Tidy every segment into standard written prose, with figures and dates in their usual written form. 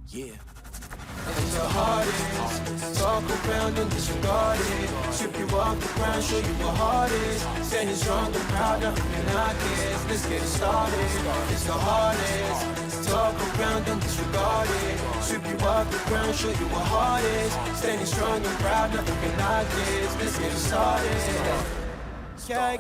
Yeah. It's the hardest. Talk around and disregard it. Strip you off the ground, show you what hard is. Standing strong and proud, nothing can knock it. Let's get it started. It's the hardest. Talk around and disregard it. Strip you off the ground, show you what hard is. Standing strong and proud, nothing can knock it. Let's get it started. Yeah,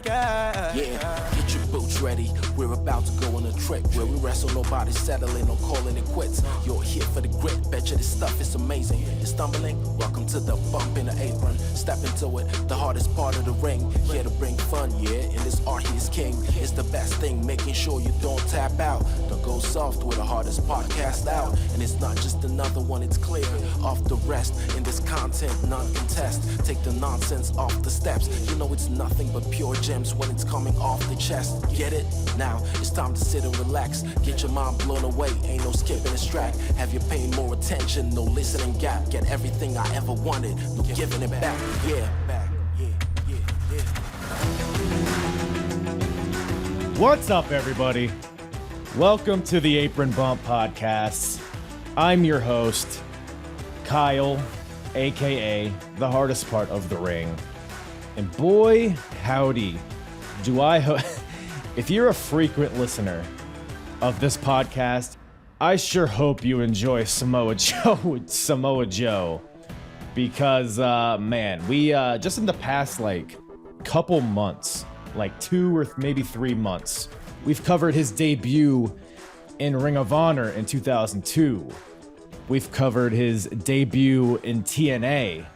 get your boots ready. We're about to go on a trip where we wrestle, nobody settling or calling it quits. You're here for the grit, bet you this stuff is amazing. You're stumbling, welcome to the bump in the apron. Step into it, the hardest part of the ring. Here to bring fun, yeah, and this art he's king. It's the best thing, making sure you don't tap out. Don't go soft with the hardest podcast out. And it's not just another one, it's clear. Off the rest, in this content, none contest. Take the nonsense off the steps. You know it's nothing but pure gems when it's coming off the chest. Get it? Now it's time to sit and relax. Get your mind blown away, ain't no skipping this track. Have you paying more attention, no listening gap. Get everything I ever wanted, no giving it back. Yeah. What's up, everybody? Welcome to the Apron Bump Podcast. I'm your host, Kyle, aka the hardest part of the ring. And boy, howdy, do I if you're a frequent listener of this podcast, I sure hope you enjoy Samoa Joe, because, man, we, just in the past, couple months, 2 or maybe 3 months, we've covered his debut in Ring of Honor in 2002. We've covered his debut in TNA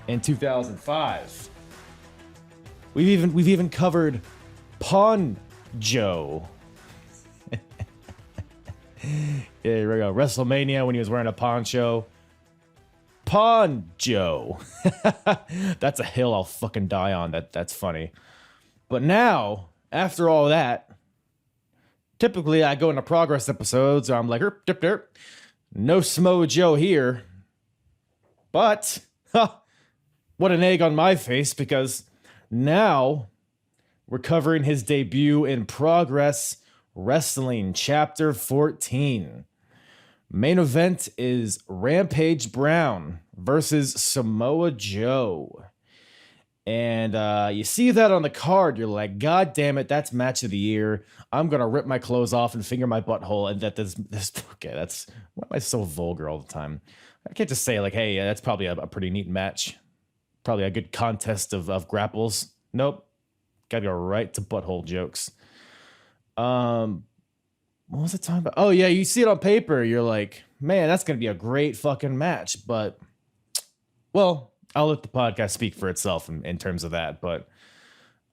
in 2005. We've even covered Pawn Joe. Yeah, here we go. WrestleMania when he was wearing a poncho. Pawn Joe. That's a hill I'll fucking die on. That's funny. But now, after all that, typically I go into progress episodes where I'm like, derp. No Samoa Joe here. But, what an egg on my face, because now, we're covering his debut in Progress Wrestling Chapter 14. Main event is Rampage Brown versus Samoa Joe. And you see that on the card, you're like, God damn it, that's match of the year. I'm going to rip my clothes off and finger my butthole. And okay, that's, why am I so vulgar all the time? I can't just say hey, that's probably a pretty neat match. Probably a good contest of grapples. Nope. Gotta go right to butthole jokes. What was it talking about? Oh, yeah, you see it on paper. You're like, man, that's going to be a great fucking match. But, well, I'll let the podcast speak for itself in terms of that. But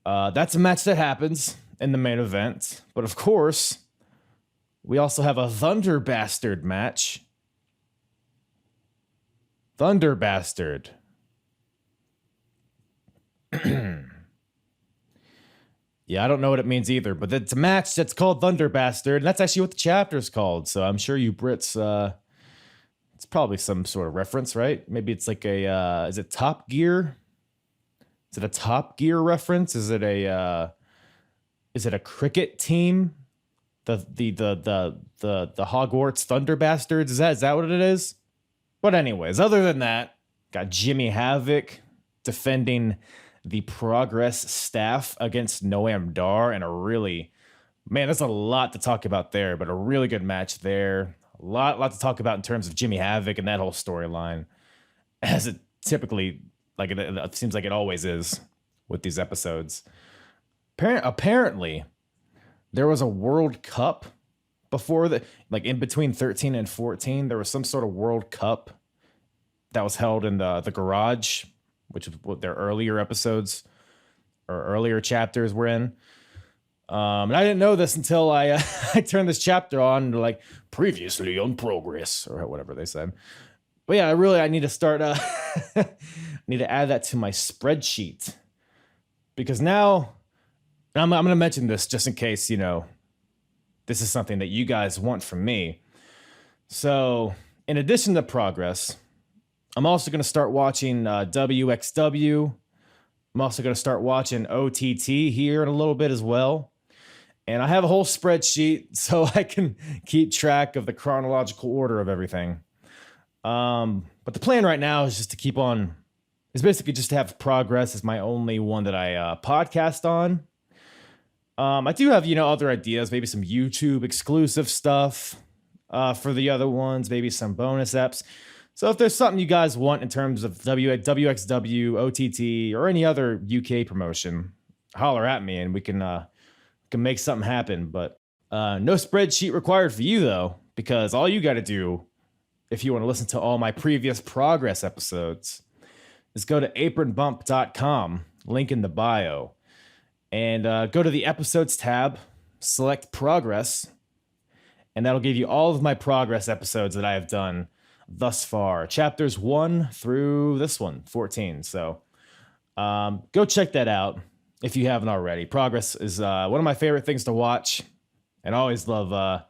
that's a match that happens in the main event. But, of course, we also have a Thunder Bastard match. Thunder Bastard. Yeah, I don't know what it means either, but it's a match that's called Thunder Bastard, and that's actually what the chapter's called. So I'm sure you Brits, it's probably some sort of reference, right? Maybe it's like is it Top Gear? Is it a Top Gear reference? Is it a cricket team? The Hogwarts Thunder Bastards? Is that what it is? But anyways, other than that, got Jimmy Havoc defending the Progress staff against Noam Dar, and there's a lot to talk about there, but a really good match there. A lot to talk about in terms of Jimmy Havoc and that whole storyline, as it typically, it seems like it always is with these episodes. Apparently, there was a World Cup before in between 13 and 14, there was some sort of World Cup that was held in the garage, which is what their earlier episodes or earlier chapters were in. And I didn't know this until I turned this chapter on, and previously on Progress, or whatever they said. But yeah, I need to start, need to add that to my spreadsheet, because now, and I'm going to mention this just in case, this is something that you guys want from me. So in addition to Progress, I'm also going to start watching WXW. I'm also going to start watching OTT here in a little bit as well. And I have a whole spreadsheet so I can keep track of the chronological order of everything. But the plan right now is just to keep on, is basically just to have Progress as my only one that I podcast on. I do have, other ideas, maybe some YouTube exclusive stuff for the other ones, maybe some bonus eps. So if there's something you guys want in terms of WXW, OTT, or any other UK promotion, holler at me and we can make something happen. But no spreadsheet required for you, though, because all you got to do, if you want to listen to all my previous Progress episodes, is go to apronbump.com, link in the bio, and go to the episodes tab, select Progress, and that'll give you all of my Progress episodes that I have done thus far, chapters 1 through this one, 14. So go check that out if you haven't already. Progress is one of my favorite things to watch, and I always love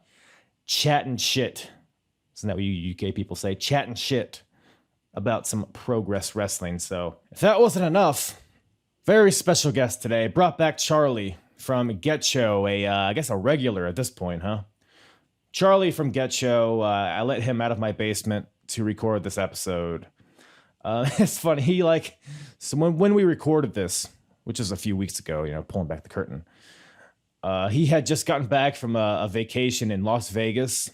chatting shit. Isn't that what you UK people say? Chatting shit about some Progress Wrestling. So if that wasn't enough, very special guest today. Brought back Charlie from GetCho, I guess a regular at this point, huh? Charlie from GetCho, I let him out of my basement to record this episode. It's funny, so when we recorded this, which is a few weeks ago, pulling back the curtain, he had just gotten back from a vacation in Las Vegas,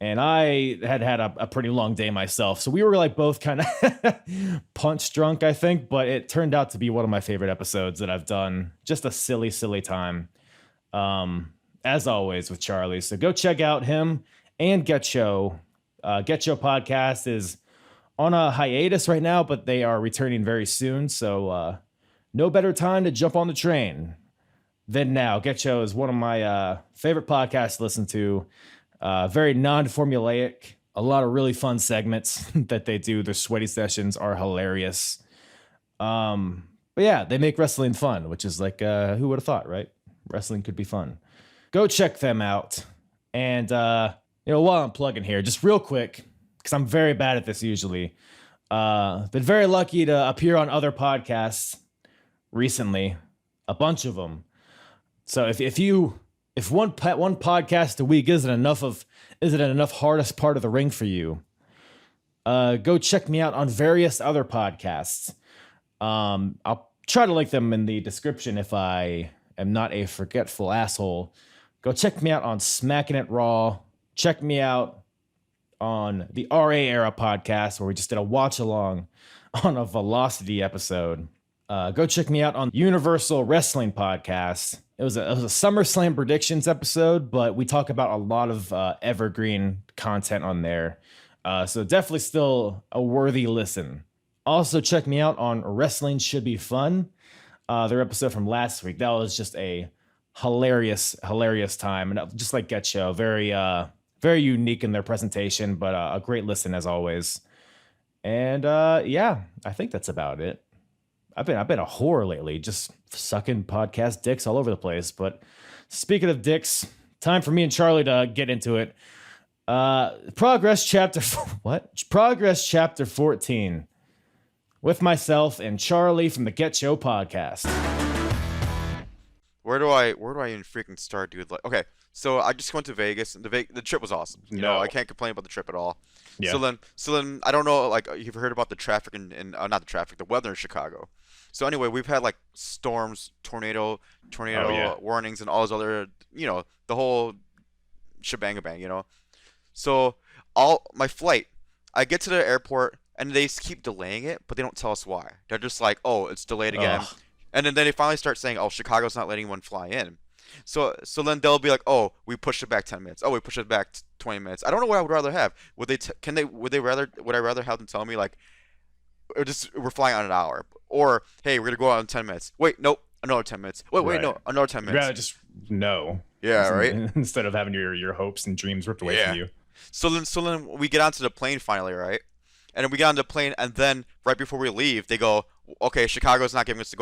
and I had a pretty long day myself. So we were both kind of punch drunk, I think, but it turned out to be one of my favorite episodes that I've done. Just a silly, silly time. As always with Charlie. So go check out him and GetCho. GetCho Podcast is on a hiatus right now, but they are returning very soon. So no better time to jump on the train than now. GetCho is one of my favorite podcasts to listen to. Very non-formulaic. A lot of really fun segments that they do. Their sweaty sessions are hilarious. But yeah, they make wrestling fun, which is who would have thought, right? Wrestling could be fun. Go check them out. And, while I'm plugging here, just real quick, because I'm very bad at this usually, been very lucky to appear on other podcasts recently, a bunch of them. So if one podcast a week isn't enough hardest part of the ring for you, go check me out on various other podcasts. I'll try to link them in the description if I am not a forgetful asshole. Go check me out on Smacking It Raw. Check me out on the RA Era podcast, where we just did a watch along on a Velocity episode. Go check me out on Universal Wrestling Podcast. It was a SummerSlam predictions episode, but we talk about a lot of evergreen content on there. So definitely still a worthy listen. Also check me out on Wrestling Should Be Fun. Their episode from last week. That was just a hilarious time, and just like GetCho, very unique in their presentation, but a great listen as always. And yeah, I think that's about it. I've been a whore lately, just sucking podcast dicks all over the place. But speaking of dicks, time for me and Charlie to get into it. Progress chapter 14 with myself and Charlie from the GetCho Podcast. Where do I even freaking start, dude? Okay, so I just went to Vegas, and the trip was awesome. You know, I can't complain about the trip at all. Yeah. So then I don't know, you've heard about the traffic not the traffic, the weather in Chicago. So anyway, we've had storms, tornado warnings, and all those other, the whole shebang bang, So my flight, I get to the airport and they keep delaying it, but they don't tell us why. They're just like, oh, it's delayed again. Ugh. And then they finally start saying, oh, Chicago's not letting anyone fly in. So then they'll be like, oh, we pushed it back 10 minutes. Oh, we pushed it back 20 minutes. I don't know what I would rather have. Would I rather have them tell me we're flying on an hour, or hey, we're gonna go out in 10 minutes. Wait, nope, another 10 minutes. Wait, no, another 10 minutes. Rather just no. Yeah, right. Instead of having your hopes and dreams ripped away from you. So then we get onto the plane finally, right? And then we got on the plane, and then right before we leave, they go, okay, Chicago's not giving us the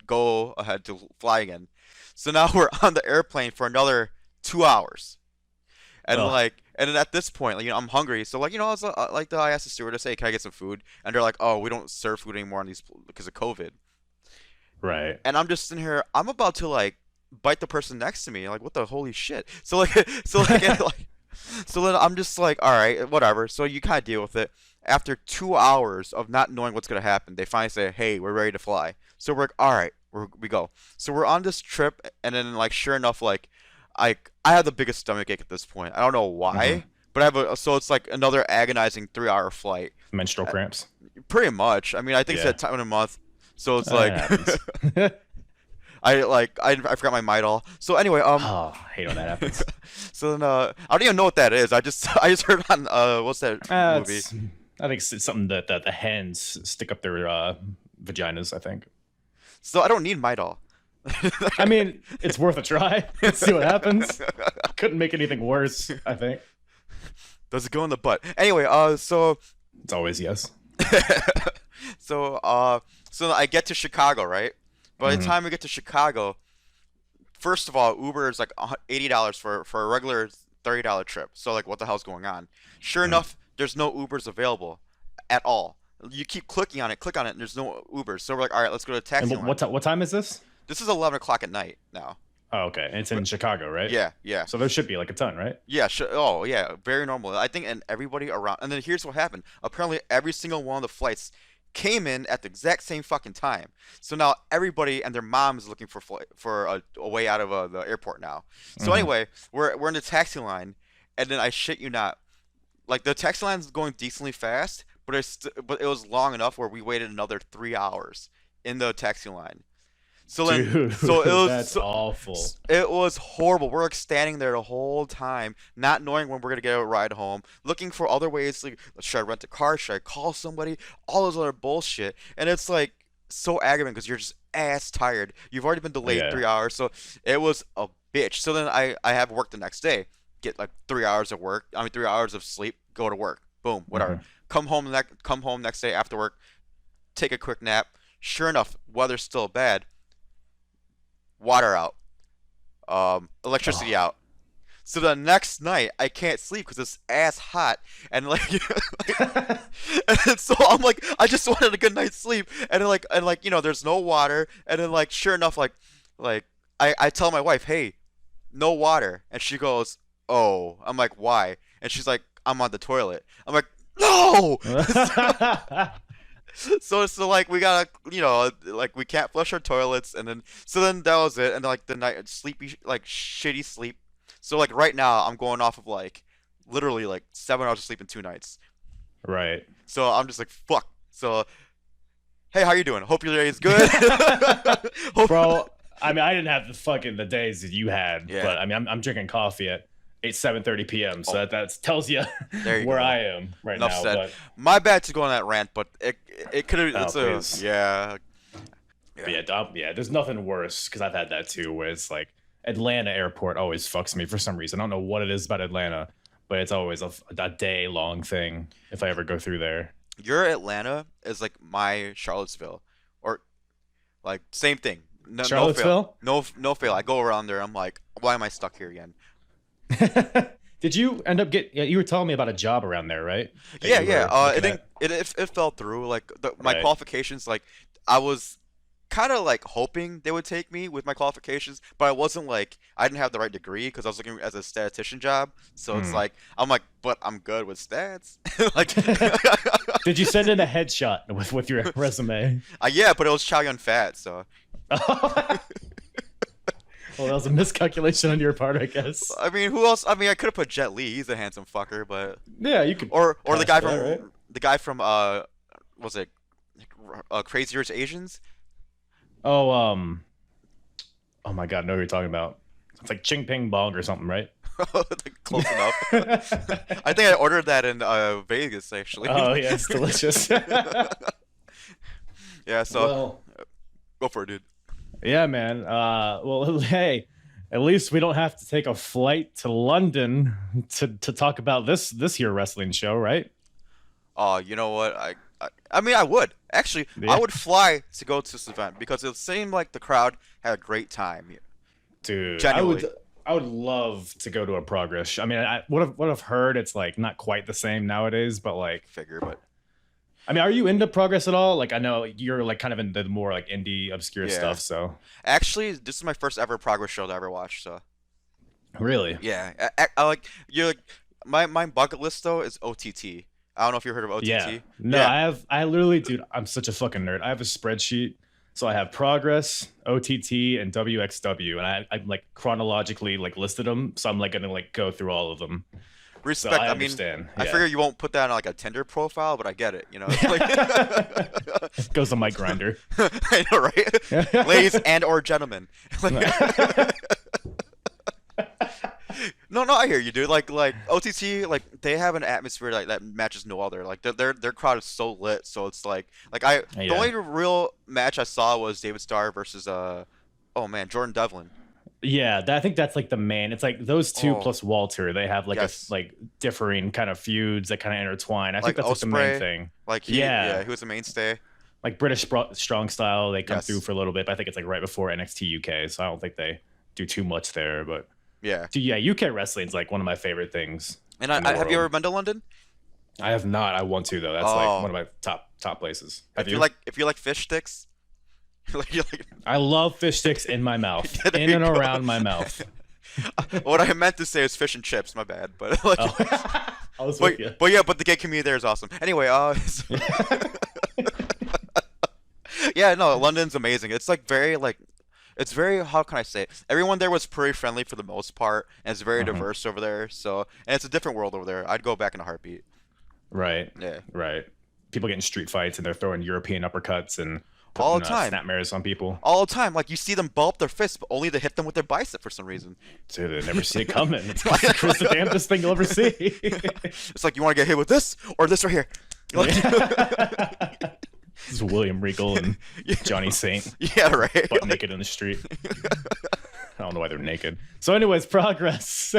go ahead to fly again. So now we're on the airplane for another 2 hours. And and then at this point, I'm hungry. So I asked the stewardess, hey, can I get some food? And they're like, oh, we don't serve food anymore on these because of COVID. Right. And I'm just sitting here, I'm about to bite the person next to me. Like, what the holy shit? So like, and, like, so then I'm just like, all right, whatever. So you kind of deal with it. After 2 hours of not knowing what's gonna happen, they finally say, hey, we're ready to fly. So we're like, all right, we go. So we're on this trip, and then like, sure enough, like, I have the biggest stomach ache at this point. I don't know why, but I have so it's like another agonizing 3-hour flight. Menstrual cramps. Pretty much. I mean, I think it's that time in a month, so it's like. I forgot my Midol. So anyway, oh, I hate when that happens. So then I don't even know what that is. I just heard on what's that movie? I think it's something that the hens stick up their vaginas, I think. So I don't need Midol. I mean, it's worth a try. Let's see what happens. Couldn't make anything worse, I think. Does it go in the butt? Anyway, so it's always yes. So I get to Chicago, right? By the time we get to Chicago, first of all, Uber is like $80 for a regular $30 trip. So like, what the hell's going on? Sure enough, there's no Ubers available at all. You keep clicking on it, and there's no Ubers. So we're like, all right, let's go to taxi. And what time is this? This is 11 o'clock at night now. Oh, okay. And it's in Chicago, right? Yeah. So there should be like a ton, right? Yeah. Oh, yeah. Very normal. I think, and everybody around. And then here's what happened. Apparently, every single one of the flights came in at the exact same fucking time. So now everybody and their mom is looking for a way out of the airport now. So anyway, we're in the taxi line, and then I shit you not, like the taxi line is going decently fast, but it was long enough where we waited another 3 hours in the taxi line. So then, Dude, so it was that's awful. It was horrible. We're like standing there the whole time, not knowing when we're gonna get a ride home, looking for other ways. Like, should I rent a car? Should I call somebody? All those other bullshit, and it's like so aggravating because you're just ass tired. You've already been delayed 3 hours, so it was a bitch. So then I have work the next day. Get like 3 hours of work. 3 hours of sleep. Go to work. Boom. Whatever. Come home next day after work. Take a quick nap. Sure enough, weather's still bad. Water out, electricity out. So the next night I can't sleep because it's ass hot, and like, and so I'm like, I just wanted a good night's sleep, and there's no water, and then like, sure enough, like I tell my wife, hey, no water, and she goes, oh. I'm like, why? And she's like, I'm on the toilet. I'm like, no. So like, we gotta, like, we can't flush our toilets, and then that was it, and like the night sleepy, like shitty sleep. So like right now I'm going off of like literally like 7 hours of sleep in 2 nights. Right. So I'm just like, fuck. So hey, how you doing? Hope your day is good. Bro, I mean, I didn't have the days that you had, Yeah. but I mean, I'm drinking coffee at 7:30 p.m. So that tells you There you where go. I am right Enough now. said. But My bad to go on that rant, but it could have. please. Yeah. yeah, there's nothing worse because I've had that too, where it's like Atlanta airport always fucks me for some reason. I don't know what it is about Atlanta, but it's always a day long thing if I ever go through there. Your Atlanta is like my Charlottesville, or like same thing. No, Charlottesville? No fail. I go around there. I'm like, why am I stuck here again? Did you end up you were telling me about a job around there, right? It fell through. Like my Right. qualifications, like I was kind of like hoping they would take me with my qualifications, but I wasn't like, I didn't have the right degree because I was looking as a statistician job. So it's like, I'm like, but I'm good with stats. Like, Did you send in a headshot with your resume? yeah, but it was Chow Yun Fat, so. Well, that was a miscalculation on your part, I guess. I mean, who else? I mean, I could have put Jet Li. He's a handsome fucker, but Yeah, you could. or the guy cast from that, right? was it Crazy Rich Asians? Oh, oh my God, I know who you're talking about. It's like Ching Ping Bong or something, right? Like, close enough. I think I ordered that in Vegas actually. Oh yeah, it's delicious. Yeah, so Well, go for it, dude. yeah, man. Well, hey, at least we don't have to take a flight to London to talk about this here wrestling show, right? Oh, you know what? I mean, I would actually. Yeah. I would fly to go to this event because it seemed like the crowd had a great time. Dude, Genuinely. I would love to go to a Progress. I mean, what I've heard, it's like not quite the same nowadays, but like Figure, but I mean, are you into Progress at all? Like, I know you're like kind of into the more like indie obscure stuff. So actually, this is my first ever Progress show that I ever watched. So really, yeah, I like you're like my bucket list though is OTT. I don't know if you heard of OTT. yeah, no, Yeah. I literally, dude, I'm such a fucking nerd. I have a spreadsheet. So I have Progress, OTT, and WXW, and I like chronologically like listed them. So I'm like gonna like go through all of them. Respect. So I mean, understand. I Yeah. figure you won't put that on like a Tinder profile, but I get it. You know, it's like Goes on my grinder. I know, right? Ladies and or gentlemen. Like, no, I hear you, dude. Like OTT, like they have an atmosphere like that matches no other. Like their crowd is so lit, so it's like the only real match I saw was David Starr versus Jordan Devlin. Yeah, I think that's like the main. It's like those two plus Walter. They have like Yes. a like differing kind of feuds that kind of intertwine. I think Like that's like the main Ospreay, thing. Like he was a mainstay. Like British strong style, they come Yes. through for a little bit. But I think it's like right before NXT UK, so I don't think they do too much there. But Yeah. dude, yeah, UK wrestling's like one of my favorite things. And in the have you ever world. been to London? I have not. I want to though. That's like one of my top places. Have you? If you like fish sticks, like I love fish sticks in my mouth, Yeah, there in you and go. around my mouth. what I meant to say is fish and chips. My bad, but like, Oh. I was with you. but the gay community there is awesome. Anyway, yeah, no, London's amazing. It's like very like, it's very, how can I say it? Everyone there was pretty friendly for the most part, and it's very diverse over there. So, and it's a different world over there. I'd go back in a heartbeat. Right. Yeah. Right. People getting street fights and they're throwing European uppercuts and All putting, the time. snapmares on people. All the time, like you see them ball up their fists, but only to hit them with their bicep for some reason. Dude, I never see it coming. It's the damnedest thing you'll ever see. It's like, you want to get hit with this or this right here. This is William Regal and Johnny Saint Yeah, right. butt naked in the street. I don't know why they're naked. So anyways, Progress.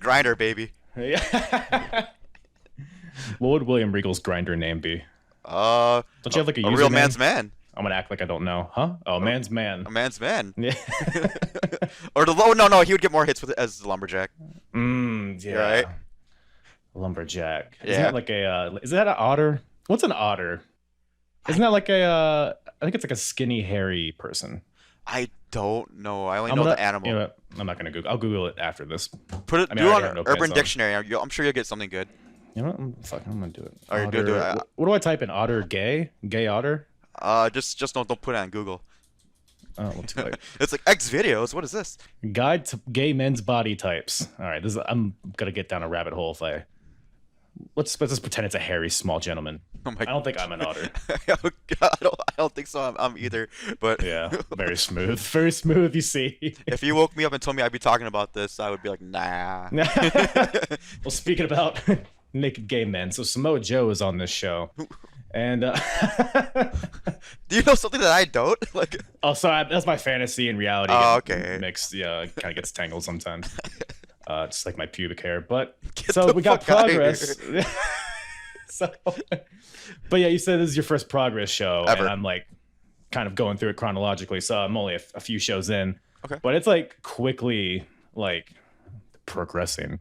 Grinder, baby. Yeah. What would William Regal's grinder name be? Don't Don't you have like a real username? man's man. I'm gonna act like I don't know. Huh? Oh, man's man. A man's man. Yeah. Or the low. No, he would get more hits with it as the lumberjack. Yeah. Right. Lumberjack. Isn't Yeah. that like a? Is that an otter? What's an otter? Isn't that like a? I think it's like a skinny, hairy person. I don't know. I only know the animal. You know what? I'm not gonna Google. I'll Google it after this. Put it. I mean, do I it already on have notepads Urban on. Dictionary. I'm sure you'll get something good. You know what? I'm gonna do it. Oh, you're gonna do it. What do I type in? Otter gay? Gay otter? Just don't put it on Google. Oh, what's it like? It's like X videos. What is this? Guide to gay men's body types. All right, I'm gonna get down a rabbit hole if I. Let's pretend it's a hairy small gentleman. Oh my I don't think I'm an otter. Oh, God, I don't think so. I'm either. But Yeah, very smooth. Very smooth, you see. if you woke me up and told me I'd be talking about this, I would be like, nah. Well, speaking about naked gay men, so Samoa Joe is on this show. And Do you know something that I don't? Like, oh, sorry, that's my fantasy and reality. Oh, get okay. Mixed, yeah, it kind of gets tangled sometimes. Just like my pubic hair. But Get so the we got fuck outta Progress. So, but yeah, you said this is your first Progress show, Ever. and I'm like kind of going through it chronologically. So I'm only a few shows in. Okay. But it's like quickly like progressing.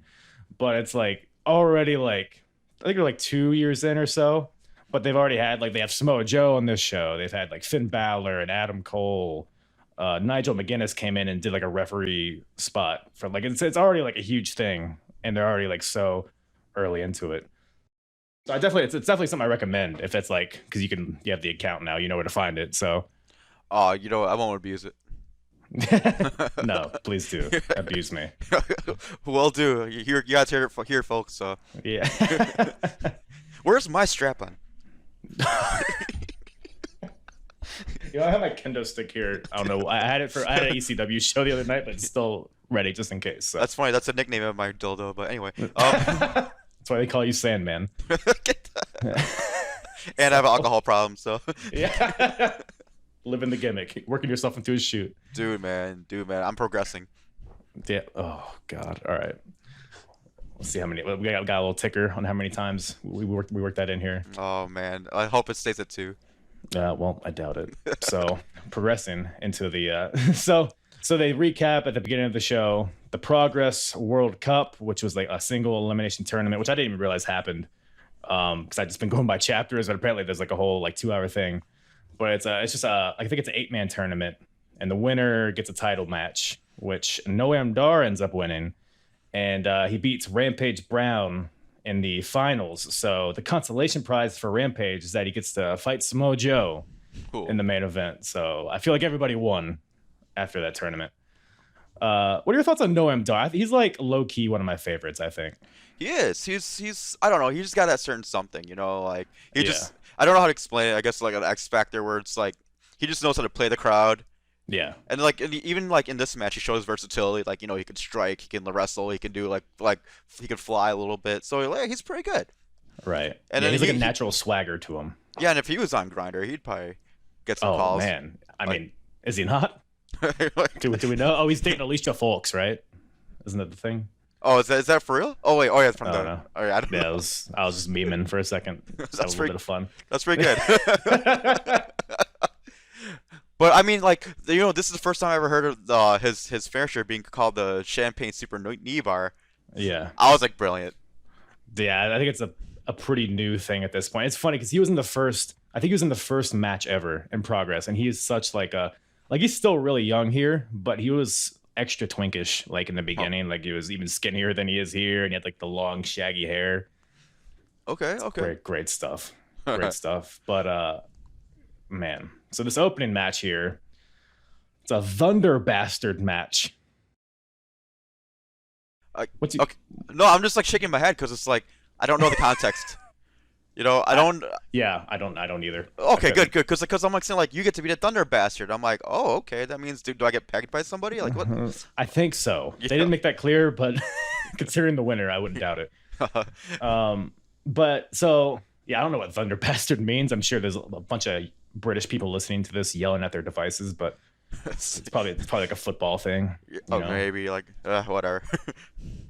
But it's like already like I think they're like 2 years in or so. But they've already had like they have Samoa Joe on this show. They've had like Finn Balor and Adam Cole. Nigel McGuinness came in and did like a referee spot for like it's already like a huge thing, and they're already like so early into it. So it's definitely something I recommend if it's like because you have the account now, you know where to find it. So I won't abuse it. no, please do abuse me. Will do. You guys hear it here, folks. So Yeah. where's my strap on? You know, I have my kendo stick here. I don't know. I had an ECW show the other night, but it's still ready just in case. So. That's funny. That's a nickname of my dildo. But anyway, That's why they call you Sandman. and I have an alcohol problem. So Yeah. Living the gimmick, working yourself into a shoot. dude, man, I'm progressing. Yeah. Oh God. All right. Let's see how many. We got a little ticker on how many times we worked that in here. Oh man, I hope it stays at 2. Well, I doubt it. So progressing into the so they recap at the beginning of the show the Progress World Cup, which was like a single elimination tournament, which I didn't even realize happened. because I've just been going by chapters, but apparently there's like a whole like 2-hour thing. But it's just I think it's an 8-man tournament, and the winner gets a title match, which Noam Dar ends up winning, and he beats Rampage Brown in the finals. So the consolation prize for Rampage is that he gets to fight Samoa Joe in the main event. So I feel like everybody won after that tournament. What are your thoughts on Noam Dar? He's like low key one of my favorites, I think. He is. He's I don't know. He just got that certain something, like he just. I don't know how to explain it. I guess like an X factor where it's like he just knows how to play the crowd. Yeah. And like even like in this match, he shows versatility. Like he can strike, he can wrestle, he can do like he can fly a little bit. So he's pretty good. Right. And he's like a natural swagger to him. Yeah, and if he was on Grinder, he'd probably get some calls. Oh man, I mean, is he not? do we know? Oh, he's dating Alicia Folks, right? Isn't that the thing? Oh, is that for real? Oh wait, it's from I the. don't know. Oh yeah, I don't know. I was just memeing for a second. That was a little bit of fun. That's pretty good. But I mean, like this is the first time I ever heard of his finisher being called the Champagne Super Knee Bar. Yeah. I was like, brilliant. Yeah, I think it's a pretty new thing at this point. It's funny because he was in the first. I think he was in the first match ever in Progress, and he is such like he's still really young here, but he was extra twinkish like in the beginning. Like he was even skinnier than he is here, and he had like the long shaggy hair. Okay. Great stuff. Great stuff. But man, so this opening match here, it's a Thunder Bastard match. Okay. No, I'm just like shaking my head because it's like I don't know the context. I don't. Yeah, I don't either. Okay, good. Because I'm like saying like you get to be the Thunder Bastard. I'm like, oh, okay. That means do I get pegged by somebody? Like what? I think so. Yeah. They didn't make that clear, but considering the winner, I wouldn't doubt it. But so yeah, I don't know what Thunder Bastard means. I'm sure there's a bunch of British people listening to this yelling at their devices, but it's probably like a football thing. Maybe like whatever.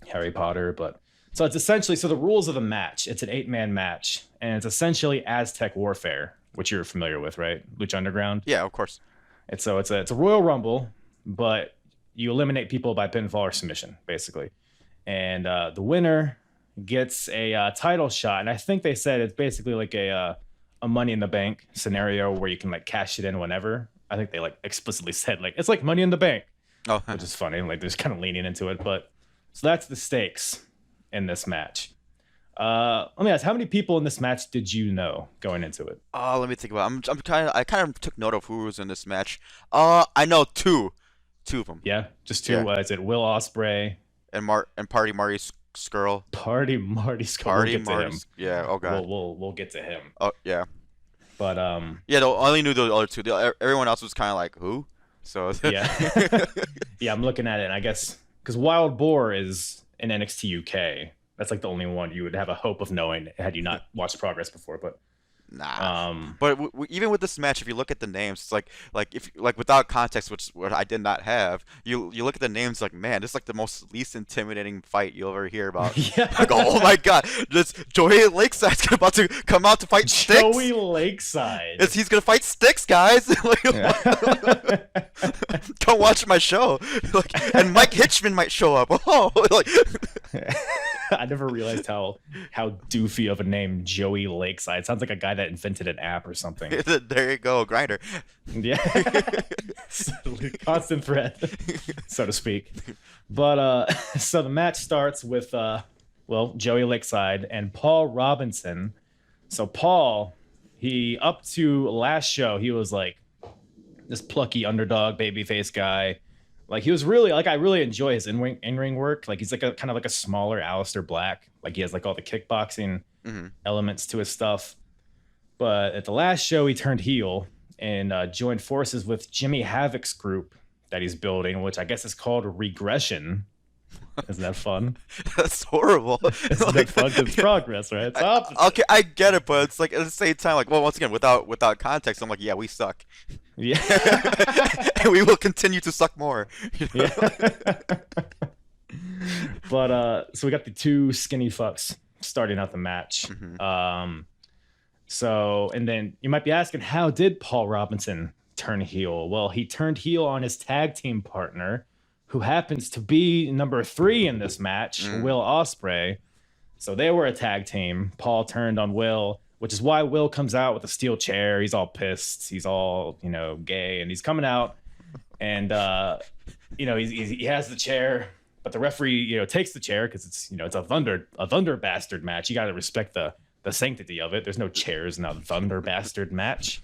Harry Potter, but. So it's essentially, the rules of the match, it's an 8-man match, and it's essentially Aztec Warfare, which you're familiar with, right? Lucha Underground? Yeah, of course. It's a Royal Rumble, but you eliminate people by pinfall or submission, basically. And the winner gets a title shot, and I think they said it's basically like a Money in the Bank scenario where you can like cash it in whenever. I think they like explicitly said like it's like Money in the Bank, which is funny. Like they're just kind of leaning into it, but so that's the stakes in this match. Let me ask, how many people in this match did you know going into it? Let me think about it. I kind of took note of who was in this match. I know two of them. Yeah, just two. Yeah. Is it Will Ospreay and Party Marty Skrull? Party Marty Skrull. Party we'll Marty. Yeah. Oh god. We'll get to him. Oh yeah. But Yeah, I only knew the other two. Everyone else was kind of like who? So yeah. Yeah, I'm looking at it, and I guess because Wild Boar is in NXT UK. That's like the only one you would have a hope of knowing had you not watched Progress before. But nah. But even with this match, if you look at the names, it's like if without context, which what I did not have, you look at the names like, man, this is like the most least intimidating fight you'll ever hear about. Yeah. Like, oh my god, this Joey Lakeside's about to come out to fight Styx. Joey Lakeside. He's gonna fight Styx, guys. Come watch my show. And Mike Hitchman might show up. Oh, I never realized how doofy of a name Joey Lakeside sounds like a guy that invented an app or something. There you go, Grinder. Yeah. Constant threat, so to speak. But so the match starts with Joey Lakeside and Paul Robinson. So Paul, he up to last show, he was like this plucky underdog babyface guy. Like he was really I really enjoy his in-ring work. Like he's like a kind of like a smaller Aleister Black. Like he has like all the kickboxing elements to his stuff. But at the last show, he turned heel and joined forces with Jimmy Havoc's group that he's building, which I guess is called Regression. Isn't that fun? That's horrible. Isn't that fun? It's Progress, right? It's okay, I get it, but it's like at the same time, like, well, once again, without context, I'm like, yeah, we suck. Yeah. And we will continue to suck more. Yeah. But so we got the two skinny fucks starting out the match. So, and then you might be asking, how did Paul Robinson turn heel? Well, he turned heel on his tag team partner, who happens to be number 3 in this match, Will Ospreay. So they were a tag team. Paul turned on Will, which is why Will comes out with a steel chair. He's all pissed. He's all, gay, and he's coming out, and he has the chair, but the referee, takes the chair because it's a thunder bastard match. You got to respect the sanctity of it. There's no chairs in a thunder bastard match.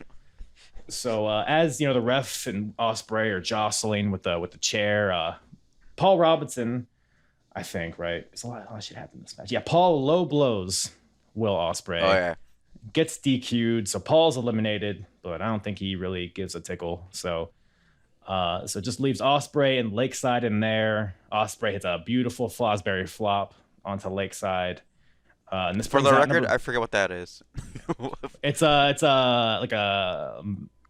So as the ref and Ospreay are jostling with the chair, Paul Robinson, I think, right? There's a lot of shit happened in this match. Yeah, Paul low blows Will Ospreay. Oh yeah. Gets DQ'd, so Paul's eliminated, but I don't think he really gives a tickle. So just leaves Ospreay and Lakeside in there. Ospreay hits a beautiful Fosbury flop onto Lakeside. And this for the record, I forget what that is. It's like a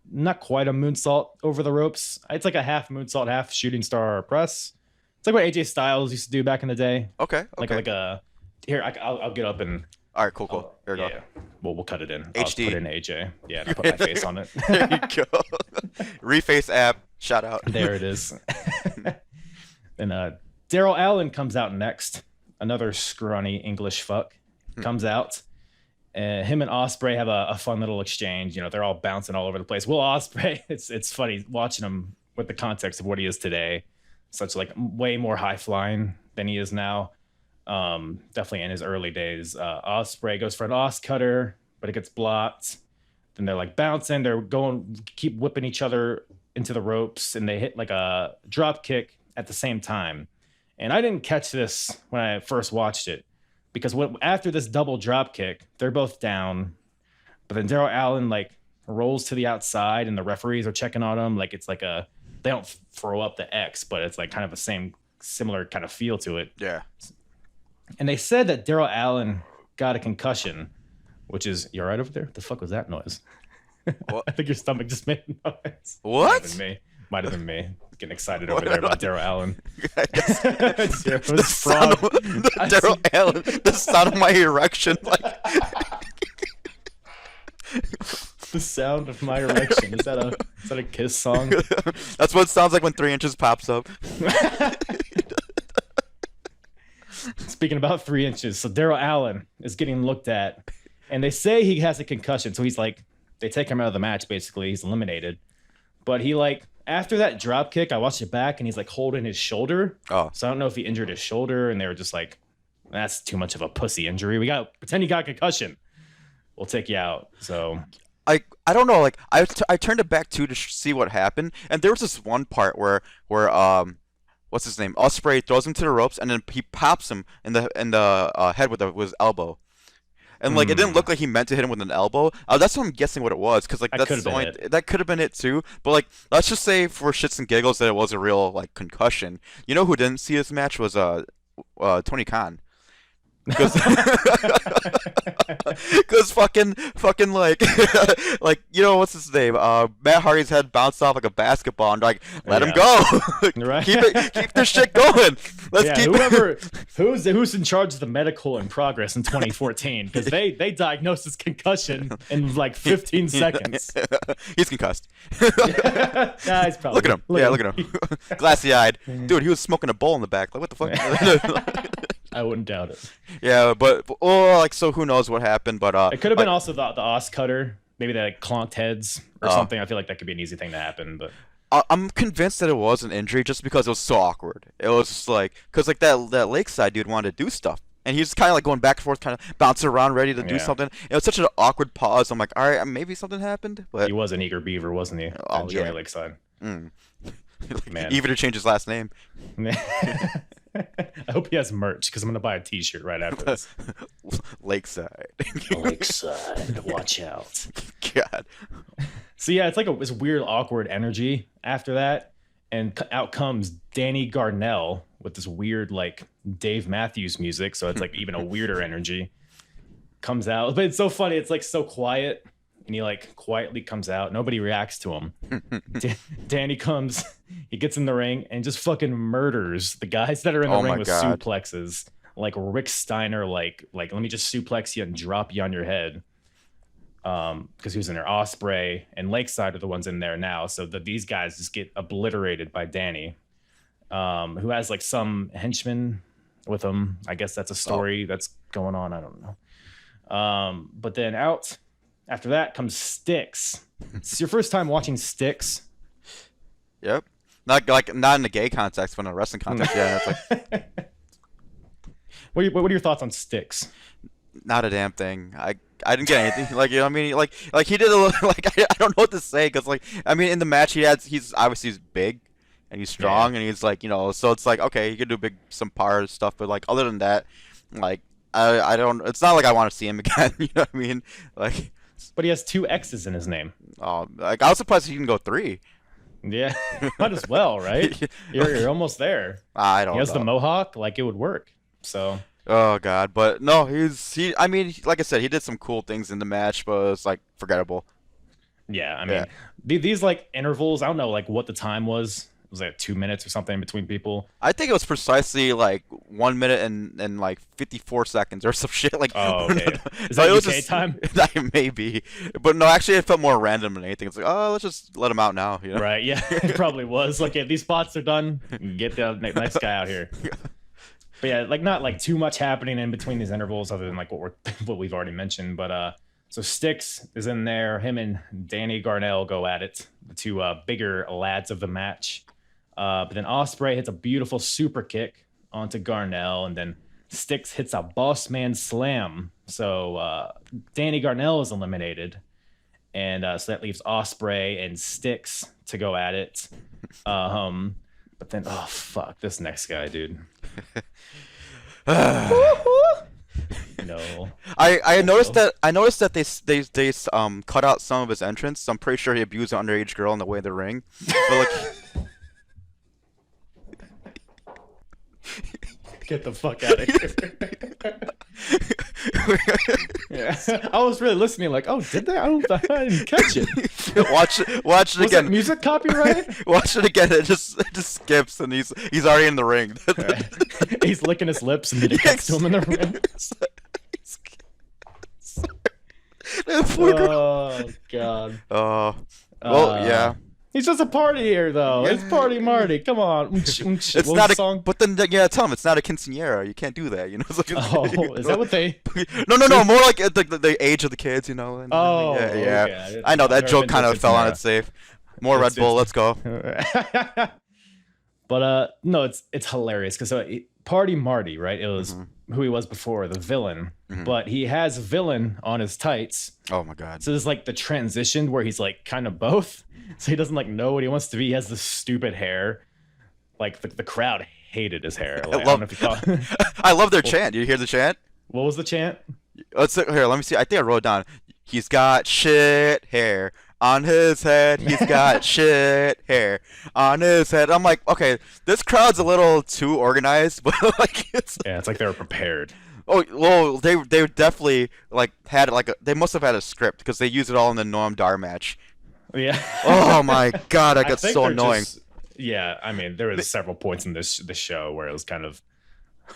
not quite a moonsault over the ropes. It's like a half moonsault, half shooting star press. It's like what AJ Styles used to do back in the day. Okay. Like a here. I'll get up and. All right, cool. Here we go. Yeah. We'll cut it in. HD. I'll put in AJ. Yeah, and I'll put my face on it. There you go. Reface app. Shout out. There it is. And Daryl Allen comes out next. Another scrawny English fuck comes out. Him and Ospreay have a fun little exchange. They're all bouncing all over the place. Will Ospreay, it's funny watching him with the context of what he is today. Such like way more high flying than he is now. Definitely in his early days. Ospreay goes for an Os cutter, but it gets blocked. Then they're like bouncing. They're keep whipping each other into the ropes, and they hit like a drop kick at the same time. And I didn't catch this when I first watched it because after this double drop kick, they're both down. But then Daryl Allen like rolls to the outside, and the referees are checking on him. Like it's like they don't throw up the X, but it's like kind of the similar kind of feel to it. Yeah. And they said that Daryl Allen got a concussion, which is, you all right over there? The fuck was that noise? What? I think your stomach just made a noise. What? Might have been me. Getting excited over there about Daryl Allen. The sound of Daryl Allen. The sound of my erection. The sound of my erection. Is that a Kiss song? That's what it sounds like when 3 inches pops up. Speaking about 3 inches, so Daryl Allen is getting looked at, and they say he has a concussion. So he's like, they take him out of the match. Basically, he's eliminated. But he after that drop kick, I watched it back, and he's like holding his shoulder. Oh, so I don't know if he injured his shoulder, and they were just like, that's too much of a pussy injury. We got pretend you got a concussion. We'll take you out. So I don't know. I turned it back too to see what happened, and there was this one part where what's his name? Ospreay throws him to the ropes, and then he pops him in the head with his elbow. And it didn't look like he meant to hit him with an elbow. That's what I'm guessing what it was, because that could have been it too. But let's just say for shits and giggles that it was a real concussion. You know who didn't see this match was Tony Khan. Because fucking what's his name? Matt Hardy's head bounced off like a basketball, and let him go. Right. keep this shit going. Who's in charge of the medical in progress in 2014, because they diagnosed his concussion in 15 seconds. He's concussed. Nah, he's probably. Look at him. Look at him. Glassy eyed. Dude, he was smoking a bowl in the back. What the fuck? I wouldn't doubt it. Yeah, so who knows what happened? But it could have been also the Os cutter. Maybe they clonked heads or something. I feel like that could be an easy thing to happen. But I'm convinced that it was an injury just because it was so awkward. It was just because that Lakeside dude wanted to do stuff, and he was kind of going back and forth, kind of bouncing around, ready to do something. It was such an awkward pause. I'm like, all right, maybe something happened. But he was an eager beaver, wasn't he? Oh, Joey Lakeside. Man. Even to change his last name. I hope he has merch, because I'm gonna buy a T-shirt right after this. Lakeside. Watch out. God. So yeah, it's this weird, awkward energy after that, and out comes Danny Garnell with this weird Dave Matthews music. So it's even a weirder energy. Comes out, but it's so funny. It's so quiet, and he quietly comes out. Nobody reacts to him. Danny comes. He gets in the ring and just fucking murders the guys that are in the ring with suplexes, like Rick Steiner, like let me just suplex you and drop you on your head. Because he was in there. Ospreay and Lakeside are the ones in there now, so these guys just get obliterated by Danny, who has some henchman with him. I guess that's a story that's going on. I don't know. But then out after that comes Styx. It's your first time watching Styx. Yep. Not in the gay context, but in a wrestling context. Yeah. It's like, what are your thoughts on Styx? not a damn thing. I didn't get anything. Like, you know what I mean? Like he did a little, like, I don't know what to say, because, like, I mean, in the match he's obviously big and he's strong, and he's like, you know, so it's like, okay, he could do some power stuff, but, like, other than that, like, I don't, it's not like I want to see him again. You know what I mean? Like, but he has 2 X's in his name. Like, I was surprised he can go 3. Yeah, might as well, right? You're almost there. I don't know. He has the mohawk, like, it would work. So. Oh God, but no, I mean, like I said, he did some cool things in the match, but it's like forgettable. Yeah, I mean, these like intervals, I don't know, like what the time was. It was like 2 minutes or something between people. I think it was precisely like 1 minute and like 54 seconds or some shit. Like, oh, okay. Is that UK time? Maybe, but no, actually, it felt more random than anything. It's like, oh, let's just let him out now. You know? Right? Yeah, it probably was. Like, yeah, these spots are done. Get the next guy out here. But yeah, like not like too much happening in between these intervals, other than like what we've already mentioned. But so Styx is in there. Him and Danny Garnell go at it, the 2 bigger lads of the match. But then Ospreay hits a beautiful super kick onto Garnell, and then Styx hits a boss man slam. So Danny Garnell is eliminated, and so that leaves Ospreay and Styx to go at it. But then, oh fuck, this next guy, dude. No. I noticed that they cut out some of his entrance. So I'm pretty sure he abused an underage girl on the way to the ring. But like, get the fuck out of here. Yeah. I was really listening, like, oh, did they? I didn't catch it. Watch it Was again. that music copyright? Watch it again. It just skips, and he's already in the ring. He's licking his lips, and then it cuts to him in the ring. Oh God. Well, yeah. He's just a party though. It's Party Marty. Come on. It's not a song. But then, yeah, tell him it's not a quinceañera. You can't do that. You know. It's like, is that what they? No. More like the age of the kids. You know. Yeah. Okay. I know that joke kind of fell on its safe. More Red Bull. Let's go. But no, it's hilarious because Party Marty, right? It was who he was before, the villain. But he has villain on his tights. Oh my God. So there's like the transition where he's like kind of both. So he doesn't like know what he wants to be. He has this stupid hair. Like the crowd hated his hair. Like, I love their chant. You hear the chant? What was the chant? Here, let me see. I think I wrote it down. He's got shit hair on his head. He's got shit hair on his head. I'm like, okay, this crowd's a little too organized, but like it's like they were prepared. Oh, well, they definitely like had they must have had a script because they used it all in the Noam Dar match. Yeah. Oh my God, that got so annoying. Yeah, I mean, there was several points in this show where it was kind of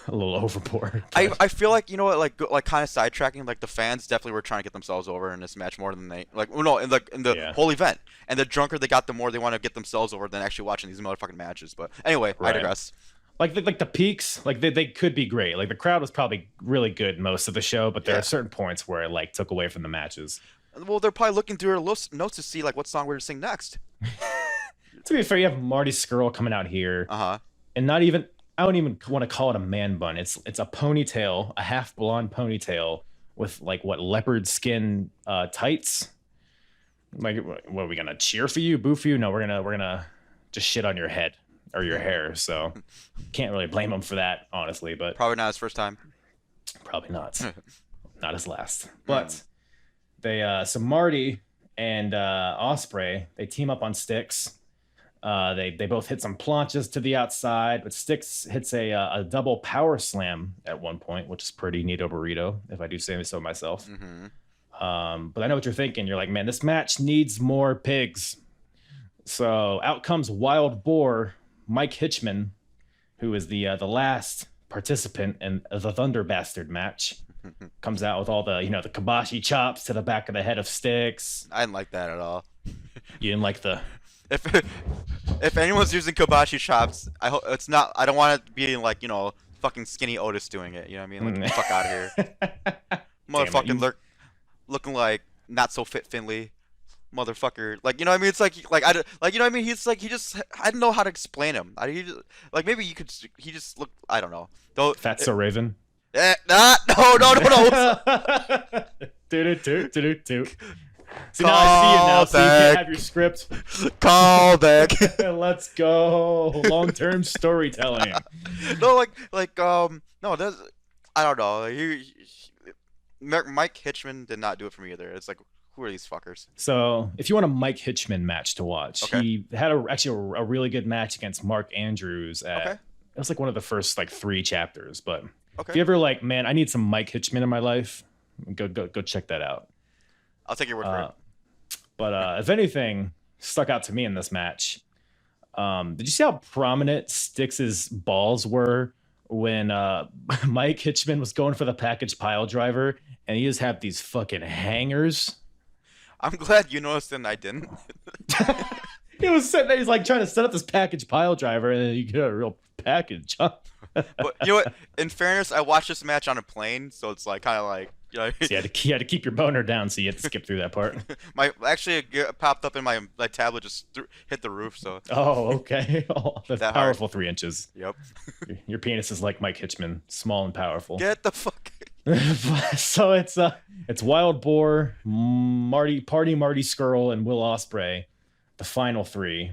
a little overboard. I feel like, you know what, like kind of sidetracking, like the fans definitely were trying to get themselves over in this match more than they in the whole event. And the drunker they got, the more they want to get themselves over than actually watching these motherfucking matches. But anyway, right. I digress. Like the peaks, like they could be great. Like the crowd was probably really good most of the show, but there are certain points where it like took away from the matches. Well, they're probably looking through their notes to see like what song we're to sing next. To be fair, you have Marty Scurll coming out here, and I don't even want to call it a man bun. It's a ponytail, a half blonde ponytail with like leopard skin tights. Like, what are we gonna cheer for you, boo for you? No, we're gonna just shit on your head or your hair. So can't really blame him for that, honestly. But probably not his first time. Probably not. Not his last. But so Marty and Ospreay, they team up on Styx. They both hit some planches to the outside, but Styx hits a double power slam at one point, which is pretty neato burrito, if I do say so myself. But I know what you're thinking. You're like, man, this match needs more pigs. So out comes Wild Boar Mike Hitchman, who is the last participant in the Thunder Bastard match. Comes out with all the the kibashi chops to the back of the head of Styx. I didn't like that at all. You didn't like the... If anyone's using kibashi chops, I hope it's not. I don't want it being like fucking skinny Otis doing it. You know what I mean? Like, get the fuck out of here. Motherfucking looking like not so fit Finley. Motherfucker, like, you know what I mean? It's like you know what I mean? He's like, I don't know how to explain him. Like, maybe he just looked, I don't know. Though, Fatso Raven. No. Do. See, now I see it now, so you can't have your script. Call back. Let's go. Long-term storytelling. No, no, that's, I don't know. Mike Hitchman did not do it for me either. It's like, who are these fuckers? So, if you want a Mike Hitchman match to watch, okay. he had a really good match against Mark Andrews. It was like one of the first like 3 chapters. But if you ever like, man, I need some Mike Hitchman in my life, go check that out. I'll take your word for it. But if anything stuck out to me in this match, did you see how prominent Styx's balls were when Mike Hitchman was going for the package pile driver, and he just had these fucking hangers? I'm glad you noticed and I didn't. He was sitting there, he's like trying to set up this package pile driver, and then you get a real package. But you know what? In fairness, I watched this match on a plane, so it's like kind of like, you know. So you had to keep your boner down, so you had to skip through that part. It popped up in my tablet, just hit the roof. So. Oh, okay. Oh, that's that powerful hard. 3 inches. Yep. Your penis is like Mike Hitchman, small and powerful. Get the fuck. So it's Wild Boar, Marty Skrull, and Will Ospreay, the final 3.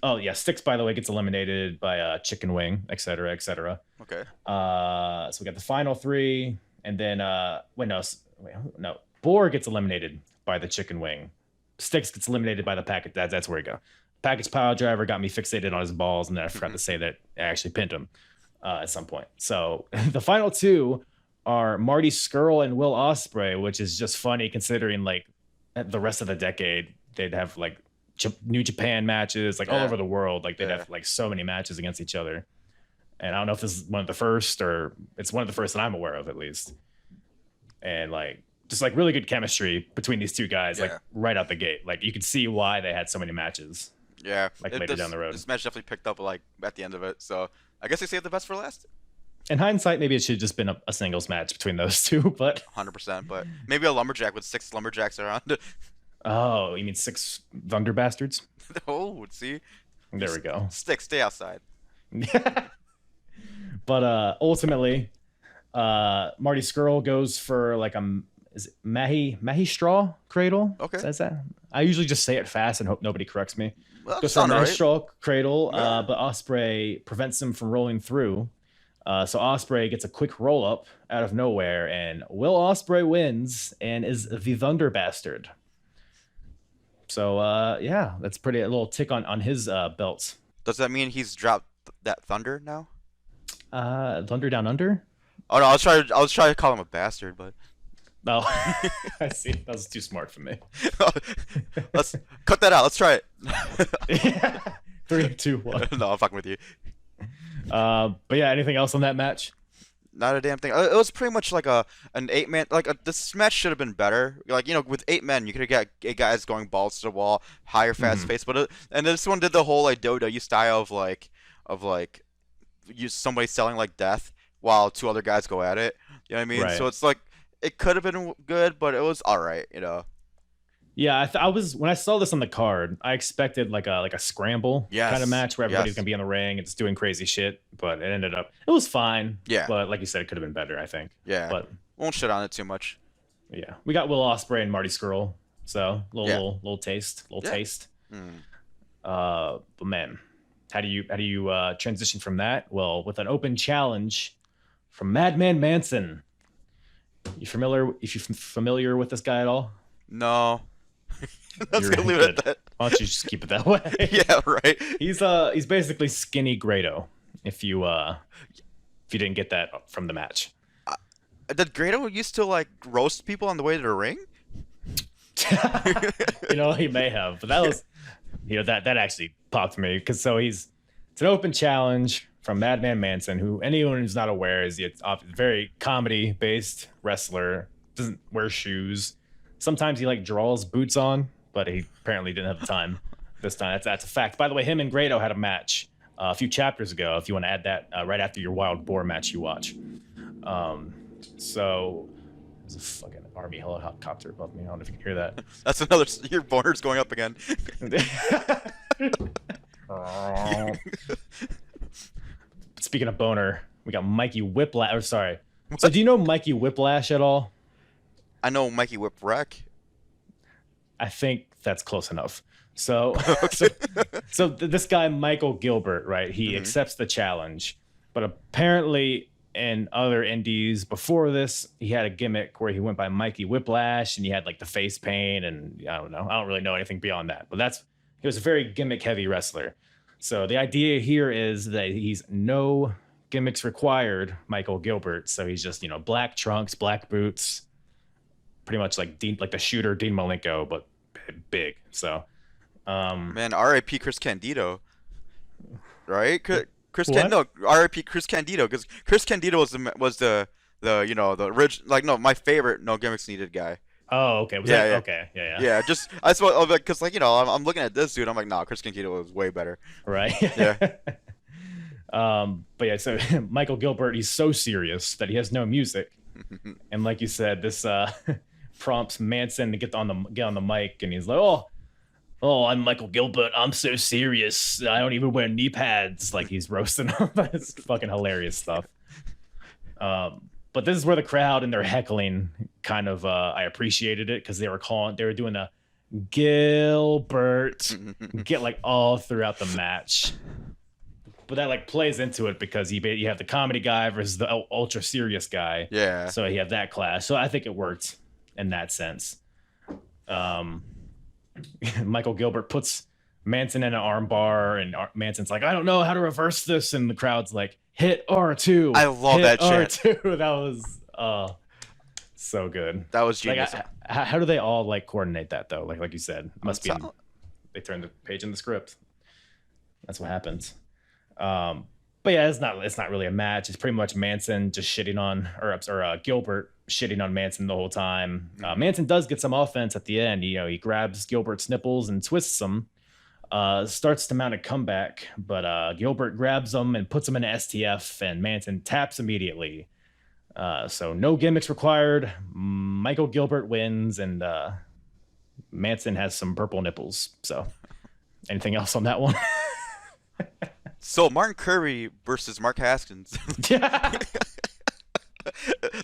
Oh yeah, Styx, by the way, gets eliminated by Chicken Wing, etc., etc. Okay. So we got the final 3, and then Boar gets eliminated by the Chicken Wing. Styx gets eliminated by the package. That's where we go. Package pile driver got me fixated on his balls, and then I forgot to say that I actually pinned him at some point. So the final 2 are Marty Skrull and Will Ospreay, which is just funny considering like the rest of the decade they'd have like New Japan matches like all over the world. Like they'd have like so many matches against each other. And I don't know if this is one of the first, or it's one of the first that I'm aware of at least. And like just like really good chemistry between these 2 guys, like right out the gate. Like you could see why they had so many matches. Yeah, like later down the road. This match definitely picked up like at the end of it. So I guess they saved the best for last. In hindsight, maybe it should have just been a singles match between those 2, but 100%. But maybe a lumberjack with 6 lumberjacks around. Oh, you mean 6 Thunder Bastards? Oh, see, there we go. Stay outside. But ultimately, Marty Skrull goes for like is it Mahi Straw Cradle? Okay, is that? I usually just say it fast and hope nobody corrects me. Well, goes for a Mahi Straw Cradle, but Ospreay prevents him from rolling through. So Ospreay gets a quick roll up out of nowhere, and Will Ospreay wins and is the Thunder Bastard. So that's pretty a little tick on his belts. Does that mean he's dropped that Thunder now? Thunder Down Under? Oh no, I was trying to call him a bastard, but no. I see. That was too smart for me. Let's cut that out. Let's try it. 3, 2, 1. No, I'm fucking with you. But yeah, anything else on that match? Not a damn thing. It was pretty much like an 8-man. This match should have been better. Like, you know, with 8 men, you could have got 8 guys going balls to the wall, higher fast pace. But and this one did the whole like WWE style of like use somebody selling like death while 2 other guys go at it. You know what I mean? Right. So it's like it could have been good, but it was all right. You know. Yeah, I was when I saw this on the card, I expected like a scramble kind of match where everybody's gonna be in the ring and just doing crazy shit. But it was fine. Yeah. But like you said, it could have been better, I think. Yeah. But won't shit on it too much. Yeah, we got Will Ospreay and Marty Skrull, so little taste. But man, how do you transition from that? Well, with an open challenge from Madman Manson. You familiar with this guy at all? No. Let's leave it at that. Why don't you just keep it that way? Yeah, right. He's basically skinny Grado. If you didn't get that from the match. Did Grado used to like roast people on the way to the ring? He may have, but that was, that actually popped me because it's an open challenge from Madman Manson, who anyone who's not aware is a very comedy based wrestler. Doesn't wear shoes. Sometimes he like draws boots on, but he apparently didn't have the time this time. That's a fact. By the way, him and Grado had a match a few chapters ago. If you want to add that right after your Wild Boar match you watch. So there's a fucking army helicopter above me. I don't know if you can hear that. That's another. Your boner's going up again. Speaking of boner, we got Mikey Whiplash. Or sorry. So do you know Mikey Whiplash at all? I know Mikey Whipwreck. I think that's close enough. So, so this guy, Michael Gilbert, right? He accepts the challenge, but apparently in other indies before this, he had a gimmick where he went by Mikey Whiplash and he had like the face paint and I don't know. I don't really know anything beyond that, but he was a very gimmick heavy wrestler. So the idea here is that he's no gimmicks required, Michael Gilbert. So he's just, black trunks, black boots, pretty much like the shooter Dean Malenko, but big. So, man, R.I.P. Chris Candido, right? R.I.P. Chris Candido, because Chris Candido was the original, my favorite no gimmicks needed guy. Oh, okay. Okay. Yeah. Yeah, just I suppose because I'm looking at this dude, I'm like, nah, Chris Candido was way better. Right. Yeah. But yeah, so Michael Gilbert, he's so serious that he has no music, and like you said, this prompts Manson to get on the mic, and he's like, oh, I'm Michael Gilbert. I'm so serious. I don't even wear knee pads. Like he's roasting him. It's fucking hilarious stuff. But this is where the crowd and their heckling kind of I appreciated it because they were doing a Gilbert get like all throughout the match. But that like plays into it because you have the comedy guy versus the ultra serious guy. Yeah. So you have that clash. So I think it worked in that sense. Michael Gilbert puts Manson in an arm bar, and Manson's like, I don't know how to reverse this, and the crowd's like, hit R2. I love that shit. R2. That was so good. That was genius. Like, how do they all like coordinate that though? Like you said, must be they turn the page in the script. That's what happens. But yeah, it's not really a match. It's pretty much Manson just shitting on or Gilbert shitting on Manson the whole time. Manson does get some offense at the end. He grabs Gilbert's nipples and twists them. Starts to mount a comeback, but Gilbert grabs him and puts him in an STF, and Manson taps immediately. So no gimmicks required. Michael Gilbert wins, and Manson has some purple nipples. So anything else on that one? So Martin Kirby versus Mark Haskins.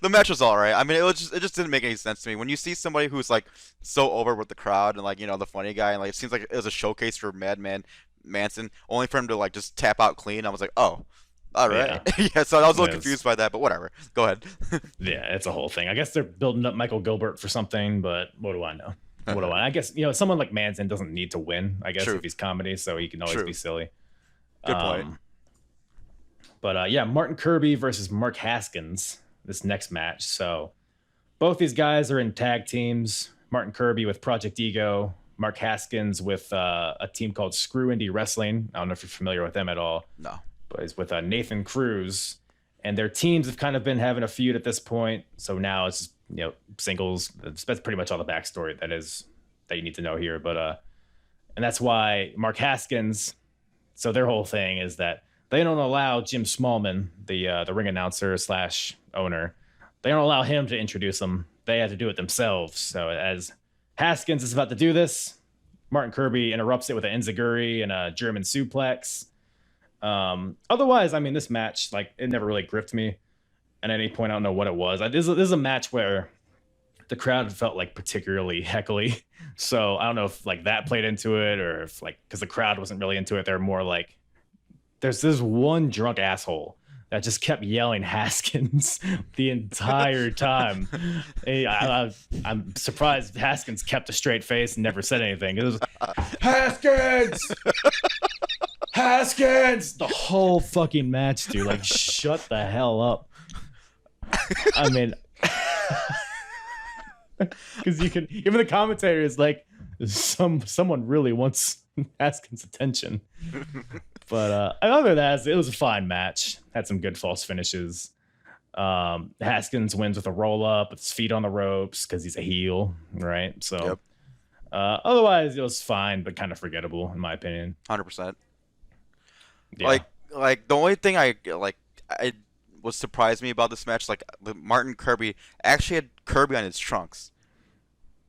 The match was all right. I mean, it just didn't make any sense to me. When you see somebody who's like so over with the crowd and like the funny guy, and like it seems like it was a showcase for Madman Manson, only for him to like just tap out clean. I was like, oh, all right. Yeah. So I was a little confused by that, but whatever. Go ahead. Yeah, it's a whole thing. I guess they're building up Michael Gilbert for something, but what do I know? I guess someone like Manson doesn't need to win. I guess if he's comedy, so he can always be silly. Good point. But yeah, Martin Kirby versus Mark Haskins. This next match. So both these guys are in tag teams. Martin Kirby with Project Ego, Mark Haskins with a team called Screw Indie Wrestling. I don't know if you're familiar with them at all. No. But it's with Nathan Cruz. And their teams have kind of been having a feud at this point. So now it's singles. That's pretty much all the backstory that you need to know here. But and that's why Mark Haskins, so their whole thing is that they don't allow Jim Smallman, the ring announcer / owner, they don't allow him to introduce them. They have to do it themselves. So as Haskins is about to do this, Martin Kirby interrupts it with an enziguri and a German suplex. Otherwise, I mean, this match, like, it never really gripped me at any point. I don't know what it was. This is a match where the crowd felt like particularly heckly. So I don't know if like that played into it, or if like, because the crowd wasn't really into it. They're more like, there's this one drunk asshole that just kept yelling Haskins the entire time. I'm surprised Haskins kept a straight face and never said anything. It was Haskins! Haskins! The whole fucking match, dude. Like, shut the hell up. I mean, because you can, even the commentator is like, someone really wants Haskins' attention. But other than that, it was a fine match. Had some good false finishes. Haskins wins with a roll up with his feet on the ropes because he's a heel, right? So otherwise, it was fine, but kind of forgettable in my opinion. 100%. Yeah. Like the only thing I was surprised me about this match, like Martin Kirby actually had Kirby on his trunks.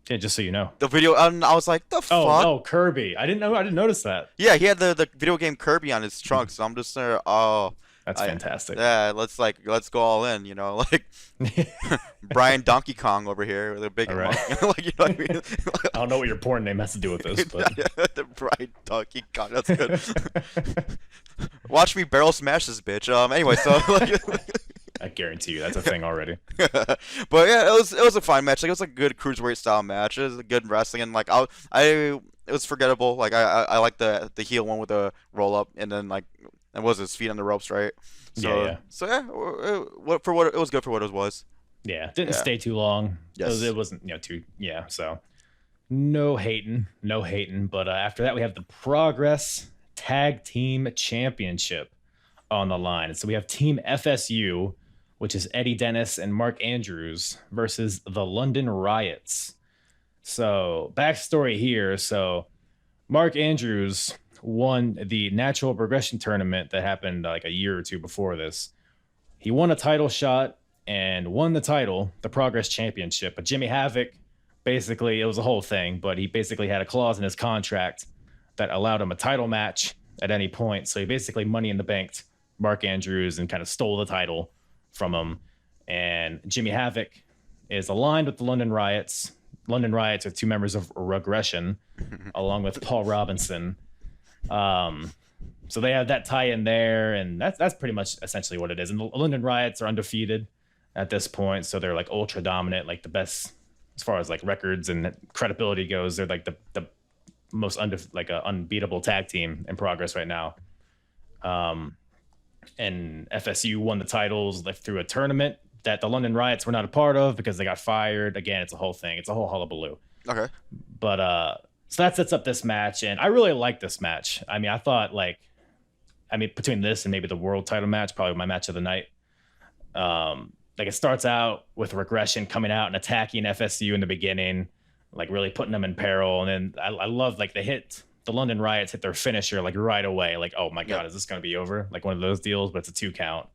Yeah, just so you know. The video, and I was like, the fuck? Oh, Kirby. I didn't notice that. Yeah, he had the video game Kirby on his trunks. So I'm just there. Oh, That's fantastic. Yeah, let's go all in. Like Brian Donkey Kong over here with a big. Right. Like, you know what I mean? I don't know what your porn name has to do with this, but The Brian Donkey Kong. That's good. Watch me barrel smash this bitch. Anyway, so. I guarantee you that's a thing already. But yeah, it was a fine match. Like, it was a good cruiserweight style match. It was a good wrestling, and like it was forgettable. Like I like the heel one with the roll up, and then like it was his feet on the ropes, right? So Yeah. So yeah, it was good for what it was. Yeah, didn't stay too long. Yes. It wasn't too so no hating. But after that we have the Progress Tag Team Championship on the line. So we have Team FSU, which is Eddie Dennis and Mark Andrews, versus the London Riots. So backstory here. So Mark Andrews won the Natural Progression Tournament that happened like a year or two before this. He won a title shot and won the title, the Progress Championship. But Jimmy Havoc, basically, it was a whole thing, but he basically had a clause in his contract that allowed him a title match at any point. So he basically money in the banked Mark Andrews and kind of stole the title from him. And Jimmy Havoc is aligned with the London Riots. London Riots are two members of Regression, along with Paul Robinson. So they have that tie in there, and that's pretty much essentially what it is. And the London Riots are undefeated at this point, so they're like ultra dominant, like the best as far as like records and credibility goes. They're like the most unbeatable tag team in Progress right now. And FSU won the titles through a tournament that the London Riots were not a part of because they got fired. Again, it's a whole thing. It's a whole hullabaloo. Okay. But so that sets up this match, and I really like this match. I mean, I thought between this and maybe the world title match, probably my match of the night. Like it starts out with Regression coming out and attacking FSU in the beginning, like really putting them in peril. And then I love like the London Riots hit their finisher like right away. Like, oh my God, is this going to be over? Like one of those deals, but it's a 2 count.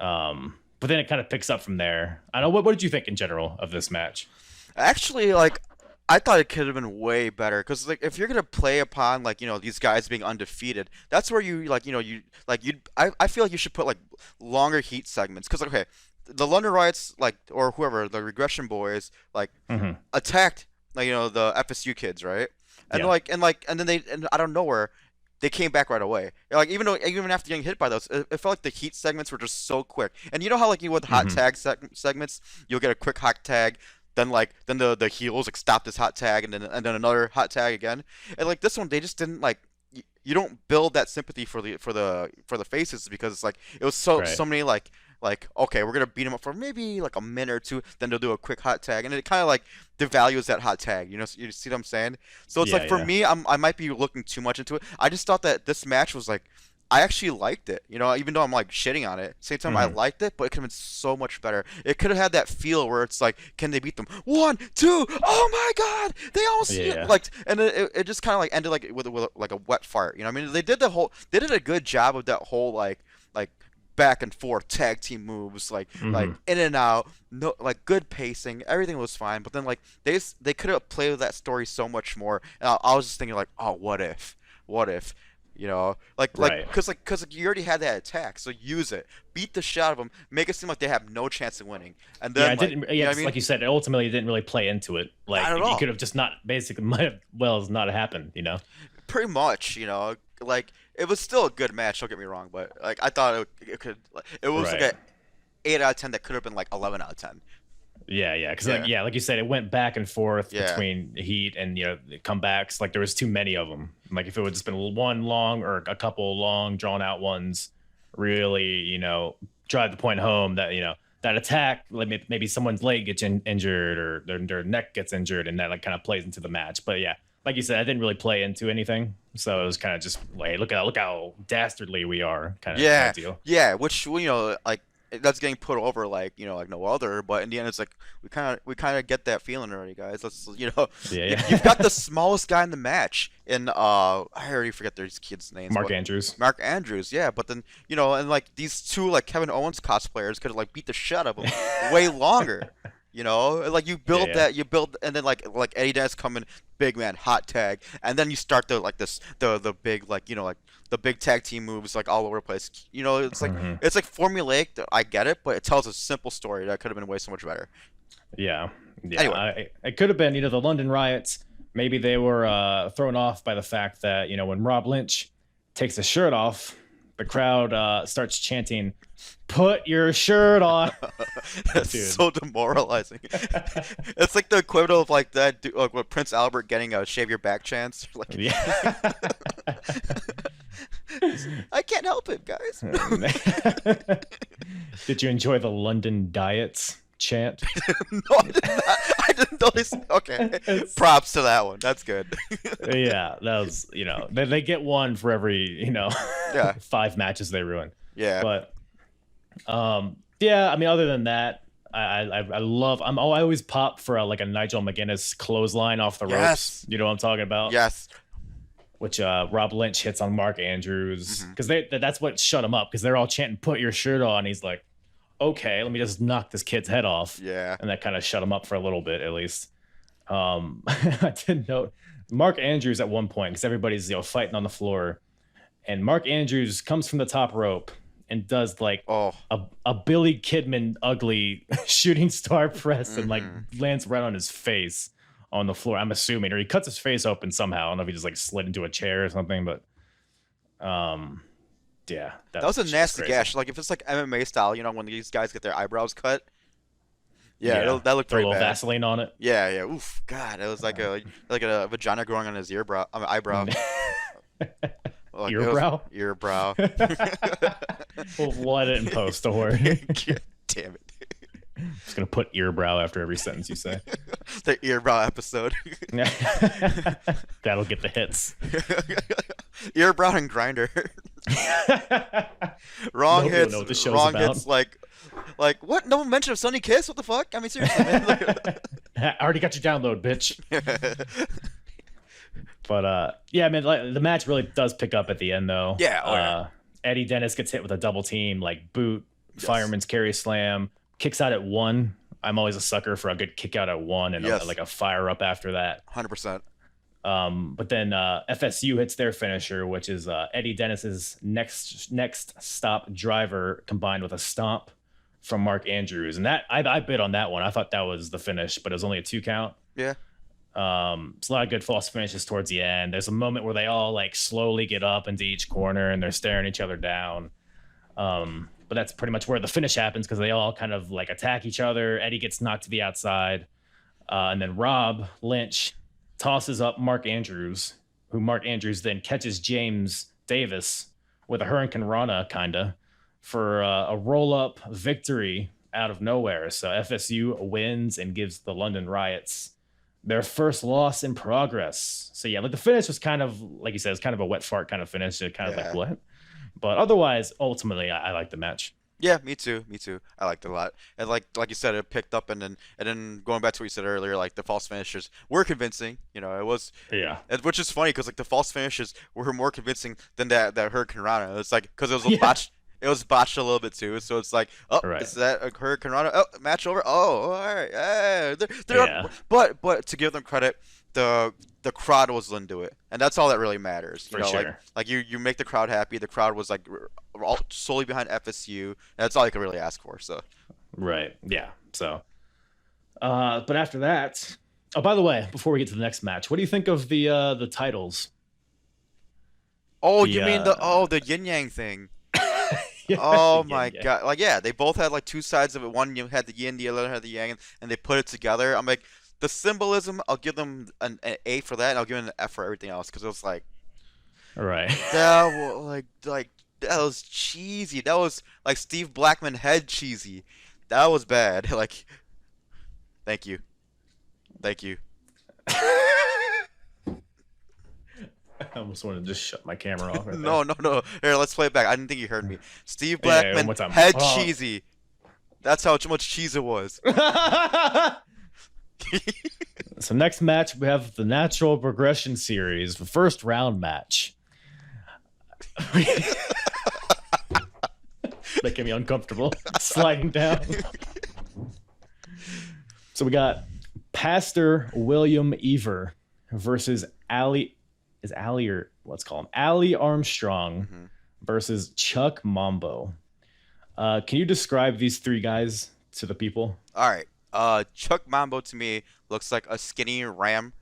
But then it kind of picks up from there. I don't know. What did you think in general of this match? Actually, like, I thought it could have been way better because, like, if you're gonna play upon like these guys being undefeated, that's where you I feel like you should put like longer heat segments because okay, the London Riots or whoever the Regression Boys attacked the FSU kids, right? And and then they out of nowhere they came back right away. Like even after getting hit by those, it felt like the heat segments were just so quick. And you know how like with hot tag segments, you'll get a quick hot tag. Then the heels like stop this hot tag and then another hot tag again, and like this one they just didn't you don't build that sympathy for the faces because it's like it was so many like okay we're gonna beat them up for maybe like a minute or two, then they'll do a quick hot tag and it kind of like devalues that hot tag, you see what I'm saying? So it's for me I might be looking too much into it. I just thought that this match was like I actually liked it, even though I'm like shitting on it. Same time I liked it, but it could have been so much better. It could have had that feel where it's like, can they beat them? 1, 2, oh my God, they almost and it just kind of like ended like with like a wet fart. I mean, they did a good job of that whole like back and forth tag team moves, like in and out, no like good pacing, everything was fine. But then like they could have played with that story so much more. And I was just thinking like, oh, what if? Because you already had that attack, so use it, beat the shit out of them, make it seem like they have no chance of winning, and then like you said, it ultimately didn't really play into it. Like you could have just not basically might have well as not happened, Pretty much, like it was still a good match. Don't get me wrong, but like I thought it could. It was like an 8 out of 10 that could have been like 11 out of 10. Yeah, because like you said, it went back and forth between heat and the comebacks. Like there was too many of them. Like if it would just been one long or a couple long drawn out ones, really drive the point home that that attack, like maybe someone's leg gets injured or their neck gets injured, and that like kind of plays into the match. But yeah, like you said, I didn't really play into anything, so it was kind of just like look how dastardly we are kind of deal. Yeah, which like. that's getting put over like like no other. But in the end, it's like we kind of get that feeling already, guys. Let's Yeah. You've got the smallest guy in the match, and I already forget these kids' names. Mark Andrews. Mark Andrews, yeah. But then and like these two like Kevin Owens cosplayers could like beat the shit out of him way longer. Like you build and then like Eddie Dennis come in, big man, hot tag, and then you start the big like like the big tag team moves like all over the place. It's like it's like formulaic. I get it, but it tells a simple story that could have been way so much better. Yeah. Anyway. It could have been the London Riots. Maybe they were thrown off by the fact that when Rob Lynch takes his shirt off, the crowd starts chanting, "Put your shirt on." It's so demoralizing. It's like the equivalent of like that, like with Prince Albert getting a "shave your back" chance. Like, Yeah. I can't help it, guys. Did you enjoy the London Diets chant? No, I did not. I didn't notice. Okay, props to that one. That's good. Yeah, that was they get one for every 5 matches they ruin. Yeah, but yeah, I mean, other than that, I always pop for a Nigel McGuinness clothesline off the ropes. You know what I'm talking about? Yes. Which Rob Lynch hits on Mark Andrews because that's what shut him up, because they're all chanting "Put your shirt on." He's like, okay, let me just knock this kid's head off. Yeah. And that kind of shut him up for a little bit, at least. I did note Mark Andrews at one point, because everybody's fighting on the floor, and Mark Andrews comes from the top rope and does like a Billy Kidman ugly shooting star press and like lands right on his face on the floor, I'm assuming, or he cuts his face open somehow. I don't know if he just like slid into a chair or something, but yeah, that was a nasty gash. Like if it's like MMA style, when these guys get their eyebrows cut. Yeah, that looked pretty bad. A little bad. Vaseline on it. Yeah. Oof, God, it was like a vagina growing on his eyebrow. Like, earbrow. We'll edit in post, don't worry. Damn it. I'm just gonna put earbrow after every sentence you say. The earbrow episode. That'll get the hits. Earbrow and Grinder. Wrong hits. Like what? No mention of Sunny Kiss? What the fuck? I mean, seriously, man. I already got your download, bitch. But yeah, man, the match really does pick up at the end, though. Yeah. Eddie Dennis gets hit with a double team, like boot, fireman's carry slam, kicks out at 1. I'm always a sucker for a good kick out at 1 and like a fire up after that. 100%. But then FSU hits their finisher, which is Eddie Dennis's next stop driver combined with a stomp from Mark Andrews, and that I bid on that one. I thought that was the finish, but it was only a 2 count. Yeah. It's a lot of good false finishes towards the end. There's a moment where they all like slowly get up into each corner and they're staring each other down. But that's pretty much where the finish happens, because they all kind of like attack each other. Eddie gets knocked to the outside, and then Rob Lynch tosses up Mark Andrews, who Mark Andrews then catches James Davis with a Hurricane Rana kinda for a roll-up victory out of nowhere. So FSU wins and gives the London Riots their first loss in progress. So yeah, like the finish was kind of, like you said, it's kind of a wet fart kind of finish. It kind of like what? But otherwise, ultimately, I like the match. Yeah, me too. I liked it a lot. And like you said, it picked up, and then going back to what you said earlier, like the false finishes were convincing. It was which is funny because like the false finishes were more convincing than that Hurricane Rana. It's like because it was botched. It was botched a little bit too, so it's like, is that a Hurricane Rana? Oh, match over. Oh, all right. But to give them credit, the crowd was into it, and that's all that really matters. For sure. Like you make the crowd happy. The crowd was like all solely behind FSU. And that's all you can really ask for. So. Right. Yeah. So. But after that, by the way, before we get to the next match, what do you think of the titles? Oh, you mean the yin yang thing? Oh my god! Like they both had like 2 sides of it. One you had the yin, the other had the yang, and they put it together. I'm like, the symbolism. I'll give them an A for that, and I'll give them an F for everything else, because it was like, that was cheesy. That was like Steve Blackman head cheesy. That was bad. Like, thank you. I almost wanted to just shut my camera off. No. Here, let's play it back. I didn't think you heard me. Steve Blackman, head cheesy. That's how much cheese it was. So next match, we have the Natural Progression Series, the first round match. Making me uncomfortable. Sliding down. So we got Pastor William Ever versus Ali Armstrong versus Chuck Mambo. Can you describe these three guys to the people? All right. Chuck Mambo to me looks like a skinny ram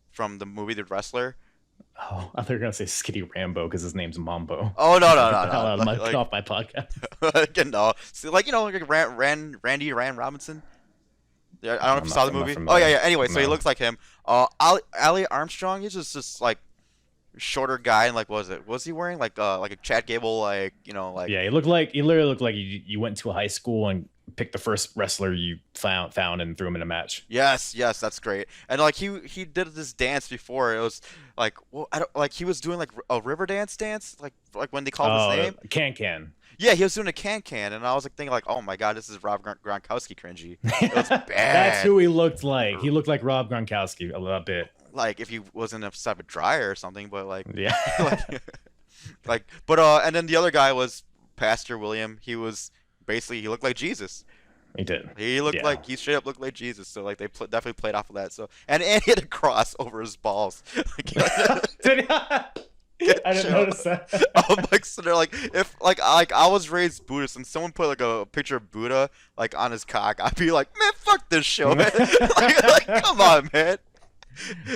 from the movie The Wrestler. Oh, I thought you were gonna say Skinny Rambo because his name's Mambo. Oh no! Get off my podcast. No, so, like Randy Robinson. Yeah, I don't know if you saw the movie. Oh yeah. Anyway, so he looks like him. Ali Armstrong, he's just like shorter guy, and like was he wearing like a Chad Gable like Yeah, he literally looked like you went to a high school and picked the first wrestler you found and threw him in a match. Yes, that's great. And like he did this dance before. It was like, well, I don't like he was doing like a river dance, like when they called his name. Can. Yeah, he was doing a can, and I was like thinking like, oh my god, this is Rob Gronkowski cringy. It was bad. That's who he looked like. He looked like Rob Gronkowski a little bit. Like if he wasn't a type of dryer or something, but like yeah, and then the other guy was Pastor William. He was basically he looked like Jesus. He did. He looked like he straight up looked like Jesus. So like they definitely played off of that. So and he had a cross over his balls. Did I didn't notice that. I'm like, so they're like, if like I was raised Buddhist and someone put like a picture of Buddha like on his cock, I'd be like, man, fuck this show, man. like come on, man.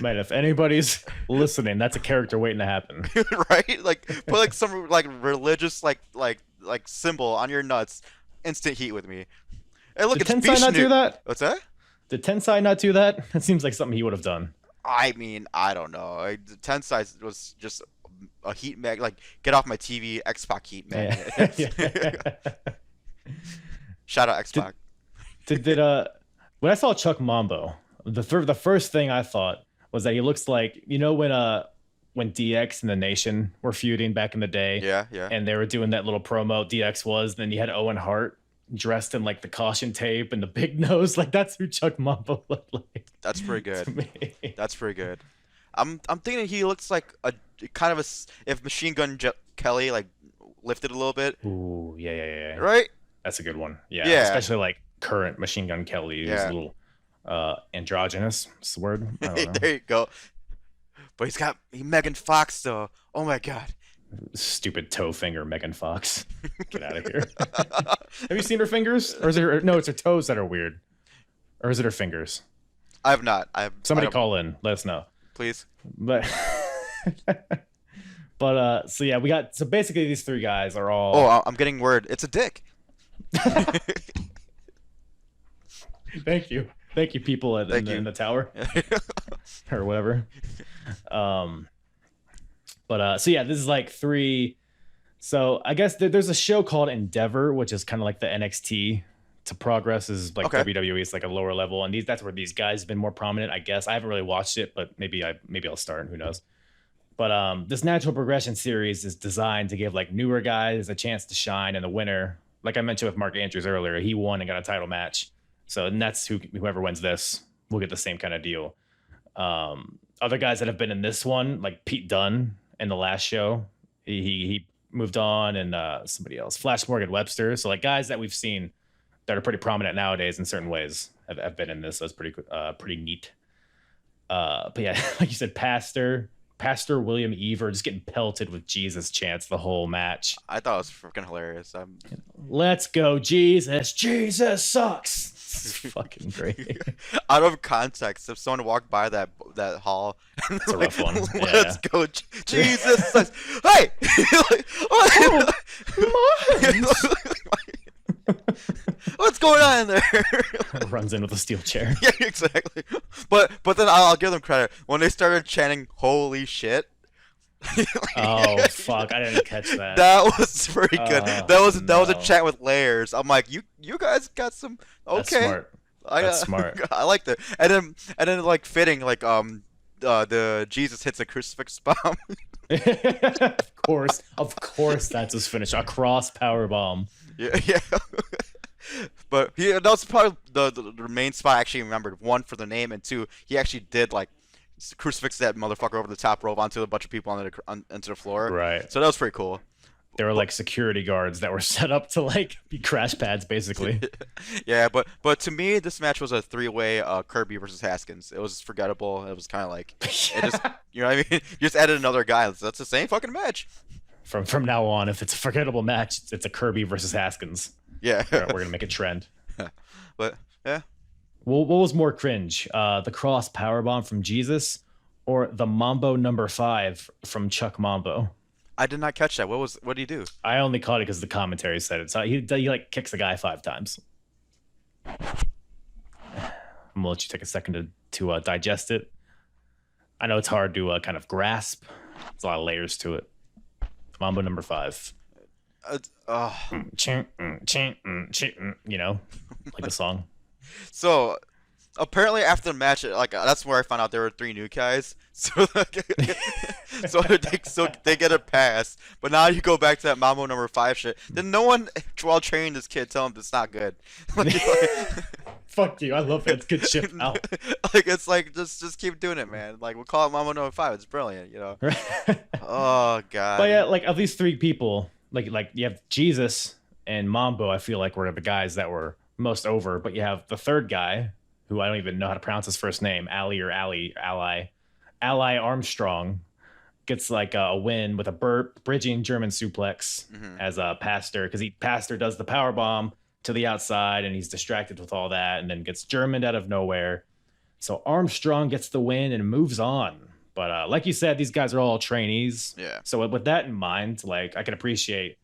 Man, if anybody's listening, that's a character waiting to happen. Right? Like put like some like religious like symbol on your nuts. Instant heat with me. Hey, look, did Tensai not do that? What's that? Did Tensai not do that? That seems like something he would have done. I mean, I don't know. Tensai was just a heat mag, like get off my TV, Xbox heat magnet. Yeah. Shout out Xbox. Did when I saw Chuck Mambo, the first thing I thought was that he looks like when DX and the Nation were feuding back in the day. Yeah. And they were doing that little promo. DX was, then you had Owen Hart dressed in like the caution tape and the big nose. Like that's who Chuck Mambo looked like. That's pretty good. That's pretty good. I'm thinking he looks like a kind of if Machine Gun Kelly like lifted a little bit. Ooh, yeah. Right? That's a good one. Yeah. Especially like current Machine Gun Kelly who's a little androgynous. Is the word? I don't know. There you go. But he's got Megan Fox though. Oh my god. Stupid toe finger Megan Fox. Get out of here. Have you seen her fingers? Or is it no, it's her toes that are weird. Or is it her fingers? I have not. Somebody call in. Let us know. Please. But so yeah, we got basically these three guys are all Oh, I'm getting word. It's a dick. Thank you. Thank you, people in the tower. Or whatever. So yeah, this is like three. So I guess there's a show called Endeavor, which is kind of like the NXT to Progress is like WWE. It's like a lower level, and that's where these guys have been more prominent. I guess I haven't really watched it, but maybe I'll start. Who knows? But this Natural Progression series is designed to give like newer guys a chance to shine, and the winner, like I mentioned with Mark Andrews earlier, he won and got a title match. So and that's whoever wins this will get the same kind of deal. Other guys that have been in this one, like Pete Dunne in the last show, he moved on, and somebody else, Flash Morgan Webster. So like guys that we've seen that are pretty prominent nowadays in certain ways have been in this. So it's pretty neat. But yeah, like you said, Pastor William Ever just getting pelted with Jesus chants the whole match. I thought it was freaking hilarious. Let's go, Jesus. Jesus sucks. It's fucking great. Out of context, if someone walked by that hall, it's a rough one. Let's go, Jesus sucks. Hey, what's going on in there? Runs in with a steel chair. Yeah, exactly. But then I'll give them credit when they started chanting "Holy shit." Oh fuck! I didn't catch that. That was pretty good. That was a chant with layers. I'm like, you guys got some. Okay, That's smart. I like that. And then like fitting like the Jesus hits a crucifix bomb. Of course, that's his finish. A cross power bomb. Yeah. But that was probably the main spot I actually remembered. One, for the name, and two, he actually did like crucifix that motherfucker over the top rope onto a bunch of people onto the floor. Right. So that was pretty cool. There were like security guards that were set up to like be crash pads, basically. Yeah, but to me, this match was a 3-way Kirby versus Haskins. It was forgettable. It was kind of like, it just, you know what I mean? You just added another guy. That's the same fucking match. From now on, if it's a forgettable match, it's a Kirby versus Haskins. Yeah. We're gonna make a trend. But yeah. Well, what was more cringe? The cross powerbomb from Jesus or the Mambo number 5 from Chuck Mambo? I did not catch that. What did he do? I only caught it because the commentary said it. So he like kicks the guy 5 times. I'm gonna let you take a second to digest it. I know it's hard to kind of grasp. There's a lot of layers to it. Mambo number 5. You know, like the song. So apparently after the match, like that's where I found out there were 3 new guys. So they get a pass. But now you go back to that Mambo number 5 shit. Then no one, while training this kid, tell him it's not good. Fuck you! I love it. It's good shit. Ow. Like it's like just keep doing it, man. Like we'll call it Mambo number 5. It's brilliant, you know. Oh god. But yeah, like of these 3 people, like you have Jesus and Mambo. I feel like were the guys that were most over. But you have the third guy, who I don't even know how to pronounce his first name, Ally Armstrong, gets like a win with a bridging German suplex as a Pastor, because Pastor does the power bomb to the outside and he's distracted with all that and then gets Germaned out of nowhere. So Armstrong gets the win and moves on. But like you said, these guys are all trainees. Yeah. So with that in mind, like I can appreciate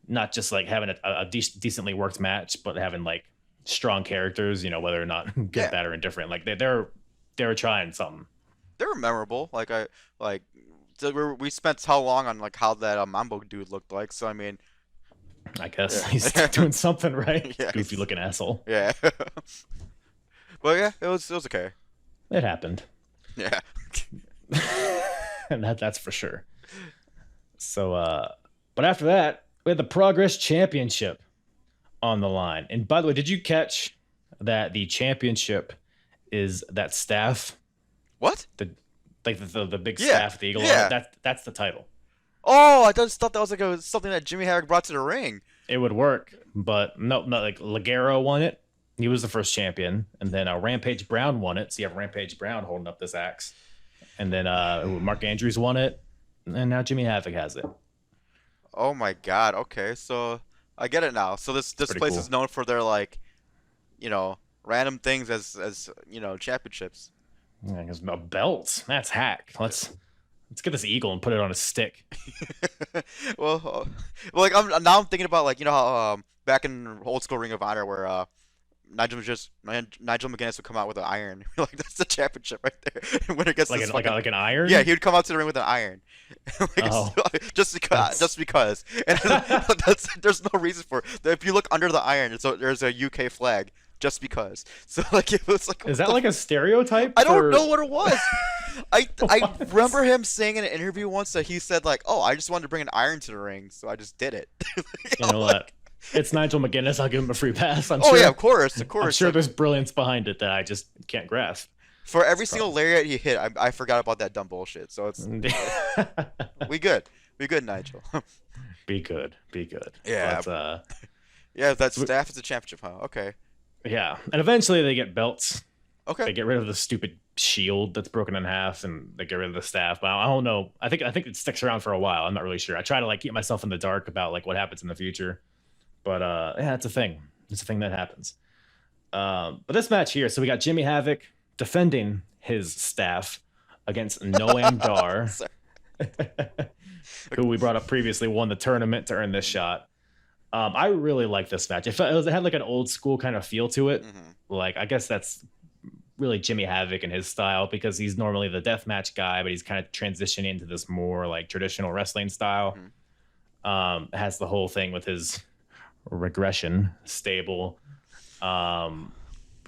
not just like having a decently worked match, but having like strong characters, you know, whether or not good, bad, or indifferent. Like they're trying something. They were memorable. We spent how long on like how that Mambo dude looked like. So I mean, I guess he's doing something right. Yeah, goofy looking asshole. Yeah. But yeah, it was okay. It happened. Yeah. And that's for sure. So but after that, we had the Progress Championship on the line. And by the way, did you catch that the championship is that staff? What? The big staff at the Eagle. Yeah. That's the title. Oh, I just thought that was like something that Jimmy Havoc brought to the ring. It would work, but no, like Ligero won it. He was the first champion, and then Rampage Brown won it. So you have Rampage Brown holding up this axe, and then Mark Andrews won it, and now Jimmy Havoc has it. Oh my God! Okay, so I get it now. So this place cool. is known for their like, you know, random things as you know, championships. Yeah, because a belt. That's hack. Let's get this eagle and put it on a stick. well, I'm thinking about like, you know how back in old school Ring of Honor where Nigel McGuinness would come out with an iron. Like that's the championship right there. And when it gets like an iron. Yeah, he would come out to the ring with an iron. Just because. And there's no reason for it. If you look under the iron, there's a UK flag. Just because. So like it was like. Is that like a stereotype? I don't know what it was. I remember him saying in an interview once that he said like, "Oh, I just wanted to bring an iron to the ring, so I just did it." You know what? It's Nigel McGuinness. I'll give him a free pass. I'm sure. Yeah, of course. I'm sure there's brilliance behind it that I just can't grasp. For every single lariat he hit, I forgot about that dumb bullshit. So it's we good, Nigel. Be good. Yeah. But, yeah, that staff is a championship, huh? Okay. Yeah, and eventually they get belts. Okay. They get rid of the stupid shield that's broken in half, and they get rid of the staff. But I don't know. I think it sticks around for a while. I'm not really sure. I try to like keep myself in the dark about like what happens in the future. But yeah, it's a thing. It's a thing that happens. But this match here, so we got Jimmy Havoc defending his staff against Noam Dar, who we brought up previously, won the tournament to earn this shot. I really like this match. It had like an old school kind of feel to it. Mm-hmm. Like, I guess that's really Jimmy Havoc and his style, because he's normally the deathmatch guy, but he's kind of transitioning into this more like traditional wrestling style. Mm-hmm. It has the whole thing with his regression stable. The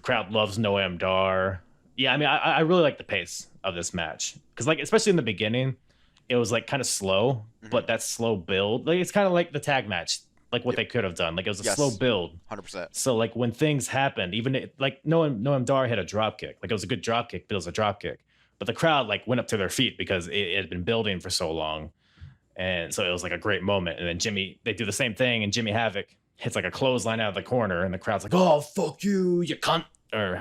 crowd loves Noam Dar. Yeah, I mean, I really like the pace of this match, because like especially in the beginning, it was like kind of slow, mm-hmm. but that slow build, like it's kind of like the tag match like what they could have done. Like it was a Yes. slow build. 100%. So like when things happened, like Noam Dar had a drop kick. Like it was a good drop kick, but it was a drop kick. But the crowd like went up to their feet because it had been building for so long. And so it was like a great moment. And then they do the same thing, and Jimmy Havoc hits like a clothesline out of the corner, and the crowd's like, "Oh, fuck you, you cunt," or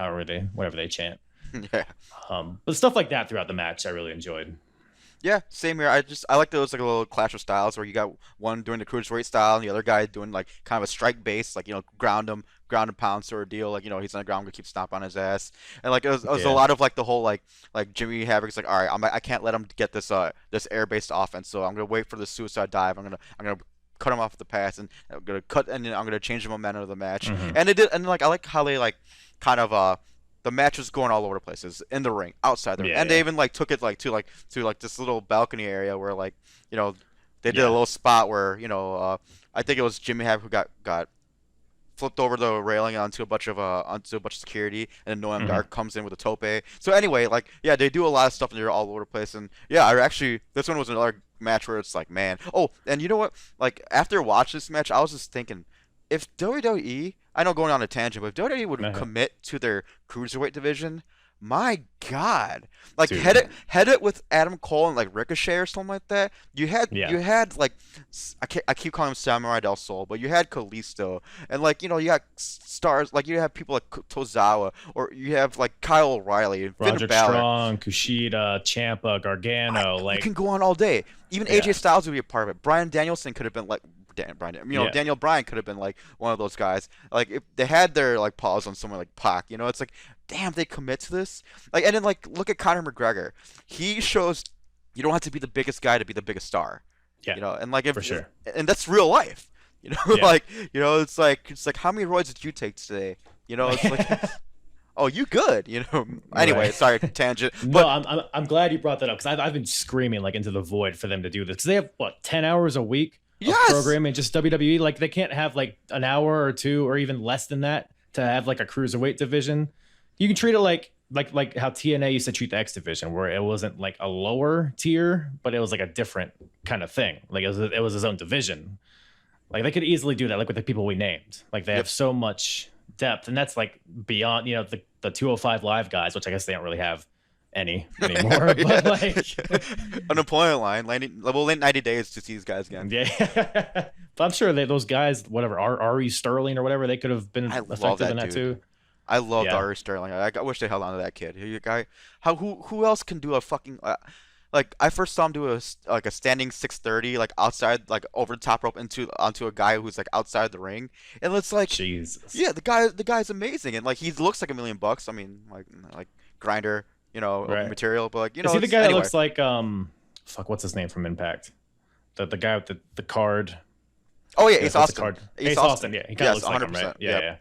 whatever they chant. Yeah. But stuff like that throughout the match, I really enjoyed. Yeah, same here. I like those like a little clash of styles where you got one doing the cruiserweight style and the other guy doing like kind of a strike base, like ground and pound sort of deal. Like he's on the ground, gonna keep stomping on his ass, and like it was a lot of like the whole like Jimmy Havoc's like, all right, I can't let him get this air based offense, so I'm gonna wait for the suicide dive. I'm gonna cut him off the pass, and I'm gonna and then I'm gonna change the momentum of the match. And it did, and like I like how they like kind of the match was going all over the places in the ring, outside the ring, and they even like took it like to this little balcony area where like they did a little spot where I think it was Jimmy Havoc who got flipped over the railing onto a bunch of security, and then Noam Dar comes in with a tope. So anyway, like they do a lot of stuff and they're all over the place, and this one was another match where it's like, man. Oh, and you know what? Like after watching this match, I was just thinking, if WWE, I know going on a tangent, but if WWE would commit to their cruiserweight division, my God, like head it with Adam Cole and like Ricochet or something like that. You had like I keep calling him Samurai Del Sol, but you had Kalisto, and like you got stars like you have people like Tozawa, or you have like Kyle O'Reilly, Roderick Strong, Kushida, Ciampa, Gargano. Like you can go on all day. Even AJ Styles would be a part of it. Bryan Danielson could have been like. Daniel Bryan could have been like one of those guys. Like if they had their like paws on someone like Pac, it's like, damn, they commit to this. Like, and then like look at Conor McGregor. He shows you don't have to be the biggest guy to be the biggest star. Yeah. And like for sure. And that's real life. Like it's like how many roids did you take today? It's like. Oh, you good? Anyway, sorry, tangent. But no, I'm glad you brought that up because I've been screaming like into the void for them to do this because they have 10 hours a week. Programming just WWE. Like they can't have like an hour or two or even less than that to have like a cruiserweight division. You can treat it like how TNA used to treat the X division, where it wasn't like a lower tier, but it was like a different kind of thing. Like it was his own division. Like they could easily do that, like with the people we named. Like they have so much depth, and that's like beyond the 205 Live guys, which I guess they don't really have any anymore. But like unemployment line, we'll wait 90 days to see these guys again. Yeah. But I'm sure those guys, whatever, Ari Sterling or whatever, they could have been effective in that too. I loved Ari Sterling. I wish they held on to that kid. Who else can do a fucking like I first saw him do a standing 630 like outside, like over the top rope onto a guy who's like outside the ring, and it's like Jesus. Yeah, the guy's amazing, and like he looks like $1 million. I mean, like Grinder. Material, but like is he the guy that looks like what's his name from Impact? The guy with the card. Oh yeah, Ace Austin. Ace Austin, yeah, he kind of looks 100%, like him, right? Yeah.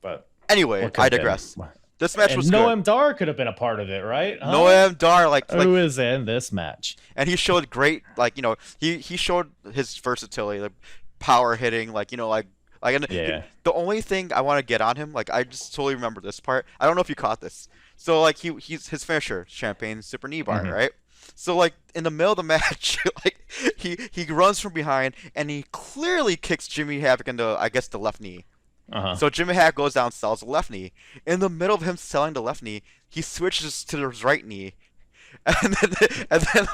But anyway, I digress. This match was good. Noam Dar could have been a part of it, right? Huh? Noam Dar, who is in this match? And he showed great, he showed his versatility, like power hitting, the only thing I want to get on him, like I just totally remember this part. I don't know if you caught this. So like he's his finisher, Champagne Super Knee Bar, right? So like in the middle of the match, like he runs from behind and he clearly kicks Jimmy Havoc into, I guess, the left knee. So Jimmy Havoc goes down, sells the left knee. In the middle of him selling the left knee, he switches to his right knee. And then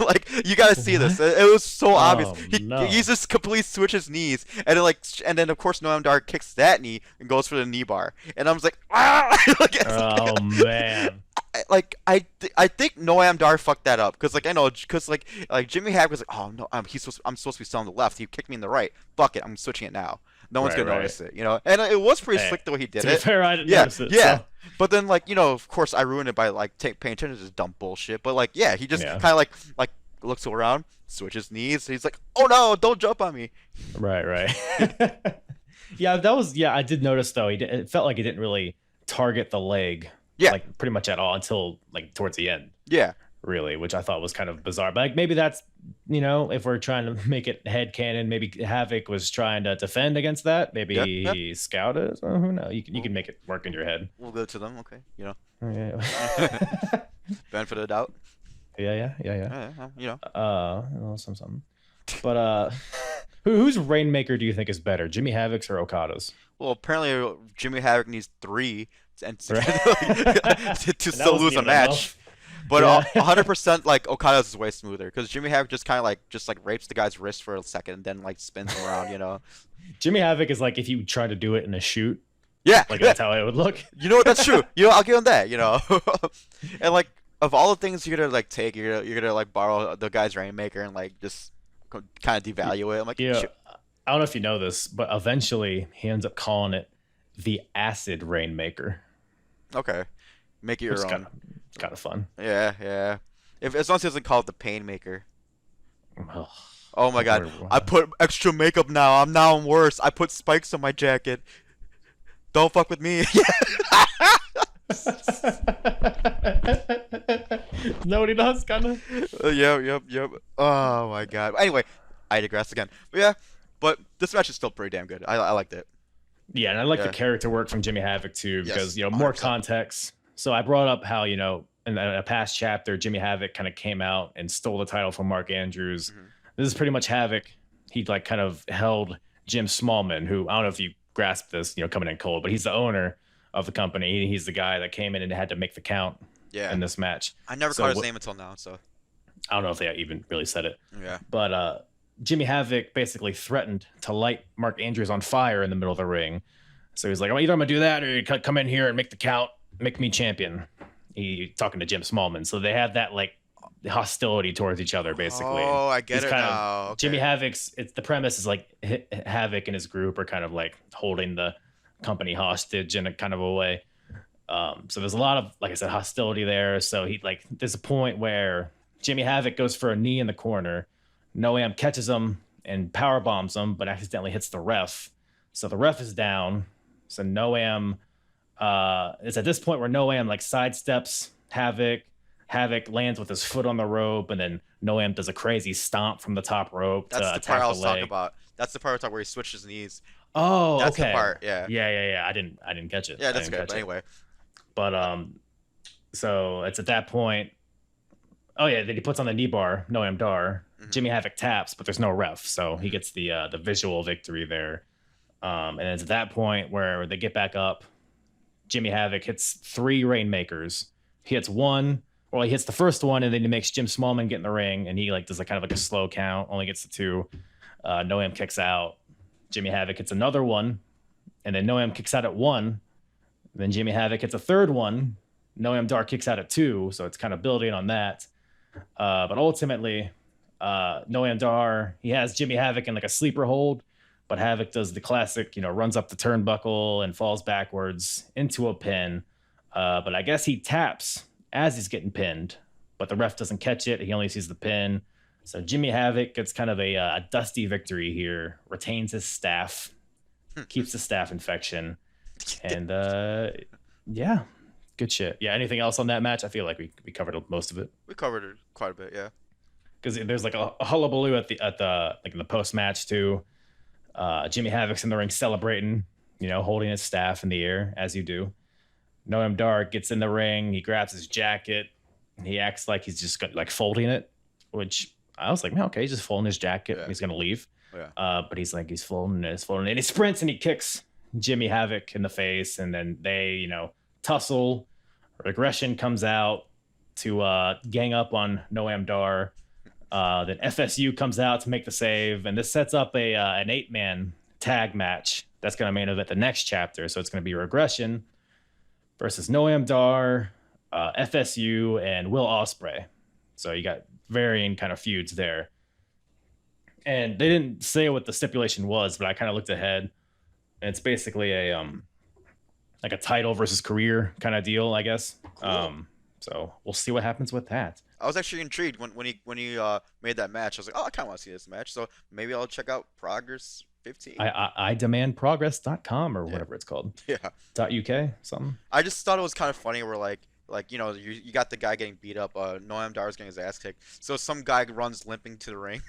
like you gotta see this. It was so obvious. He just completely switches knees, and then of course Noam Dar kicks that knee and goes for the knee bar. And I was like, man. I think Noam Dar fucked that up because Jimmy Havoc was like, oh no, I'm supposed to be selling the left. He kicked me in the right. Fuck it, I'm switching it now. No one's gonna notice it, And it was pretty slick the way he did it. To be fair, I didn't notice it. Yeah. So. But then, of course, I ruined it by paying attention to this dumb bullshit. But he just kind of like looks around, switches knees. He's like, "Oh no, don't jump on me." Right. I did notice though. It felt like he didn't really target the leg. Yeah. Like pretty much at all until towards the end. Yeah. Really, which I thought was kind of bizarre. But maybe that's if we're trying to make it headcanon, maybe Havoc was trying to defend against that. Maybe he scouted. Who knows? You can make it work in your head. We'll go to them. Okay. Yeah. Benefit of the doubt. Yeah. Something. But Whose Rainmaker do you think is better, Jimmy Havoc's or Okada's? Well, apparently Jimmy Havoc needs 3 and to And still lose a match. enough. But Yeah. 100% like Okada's is way smoother because Jimmy Havoc just kind of like rapes the guy's wrist for a second and then like spins him around, you know. Jimmy Havoc is like if you try to do it in a shoot, Yeah, like that's how it would look. you know what? That's true. You know, I'll give him that. You know, and like of all the things you're gonna like take, you're gonna like borrow the guy's Rainmaker and like just kind of devalue it. I'm like, Yeah, shoot. I don't know if you know this, but eventually he ends up calling it the Acid Rainmaker. Okay, make it your It's own. kind of fun. Yeah, yeah. If as long as he doesn't call it the Pain Maker. Ugh. Oh my God! Horrible. I put extra makeup now. I'm worse. I put spikes on my jacket. Don't fuck with me. No, he does kind of. Yep. Oh my God. Anyway, I digress again. But this match is still pretty damn good. I liked it. Yeah, and I like Yeah. the character work from Jimmy Havoc too, because Yes, more 100%. context. So I brought up how in a past chapter, Jimmy Havoc kind of came out and stole the title from Mark Andrews. Mhm. This is pretty much Havoc. He like kind of held Jim Smallman, who I don't know if you grasp this, coming in cold, but he's the owner of the company. He's the guy that came in and had to make the count Yeah. in this match. I never So caught his what- name until now. So I don't know if they even really said it. yeah. But Jimmy Havoc basically threatened to light Mark Andrews on fire in the middle of the ring. So he's like, "Oh, either I'm gonna do that, or you come in here and make the count, make me champion." He talking to Jim Smallman, so they have that like hostility towards each other, basically. Oh, I get He's it kind of- now. Okay. Jimmy Havoc's. It's the premise is like Havoc and his group are kind of like holding the company hostage in a kind of a way. So there's a lot of, like I said, hostility there. So there's a point where Jimmy Havoc goes for a knee in the corner. Noam catches him and power bombs him, but accidentally hits the ref. So the ref is down. So Noam, it's at this point where Noam like sidesteps Havoc. Havoc lands with his foot on the rope, and then Noam does a crazy stomp from the top rope That's to the attack part I the was talking leg. about. That's the part where he switches knees. Oh, That's okay. the part. Yeah. Yeah. I didn't catch it. Yeah, I that's didn't good. catch But it. anyway. But so it's at that point. Oh yeah, then he puts on the knee bar, Noam Dar. Mhm. Jimmy Havoc taps, but there's no ref, so he gets the visual victory there. And it's at that point where they get back up. Jimmy Havoc hits 3 Rainmakers. He hits one. Well, he hits the first one, and then he makes Jim Smallman get in the ring, and he like does kind of like a slow count, only gets to 2. Noam kicks out. Jimmy Havoc hits another one, and then Noam kicks out at 1. Then Jimmy Havoc hits a third one. Noam Dar kicks out at 2, so it's kind of building on that. But ultimately, Noam Dar, he has Jimmy Havoc in like a sleeper hold, but Havoc does the classic, runs up the turnbuckle and falls backwards into a pin. But I guess he taps as he's getting pinned, but the ref doesn't catch it. He only sees the pin. So Jimmy Havoc gets kind of a dusty victory here, retains his staff, keeps the staph infection, and yeah, good shit. Yeah, anything else on that match? I feel like we covered most of it. We covered it quite a bit. Yeah. Because there's like a hullabaloo at the like in the post match too. Jimmy Havoc's in the ring celebrating, holding his staff in the air as you do. Noam Dar gets in the ring. He grabs his jacket. He acts like he's just like folding it, which I was like, man, okay, he's just folding his jacket. Yeah. He's gonna leave. Yeah. But he's folding it, and he sprints and he kicks Jimmy Havoc in the face, and then they, tussle. Regression comes out to gang up on Noam Dar. Then FSU comes out to make the save, and this sets up an 8-man tag match that's going to main event the next chapter. So it's going to be Regression versus Noam Dar, FSU, and Will Ospreay. So you got varying kind of feuds there. And they didn't say what the stipulation was, but I kind of looked ahead. And it's basically a like a title versus career kind of deal, I guess. Cool. So we'll see what happens with that. I was actually intrigued when he made that match. I was like, oh, I kind of want to see this match. So maybe I'll check out Progress 15. I demand progress.com or whatever it's called. Yeah. .uk something. I just thought it was kind of funny where like you got the guy getting beat up. Noam Dar's getting his ass kicked. So some guy runs limping to the ring.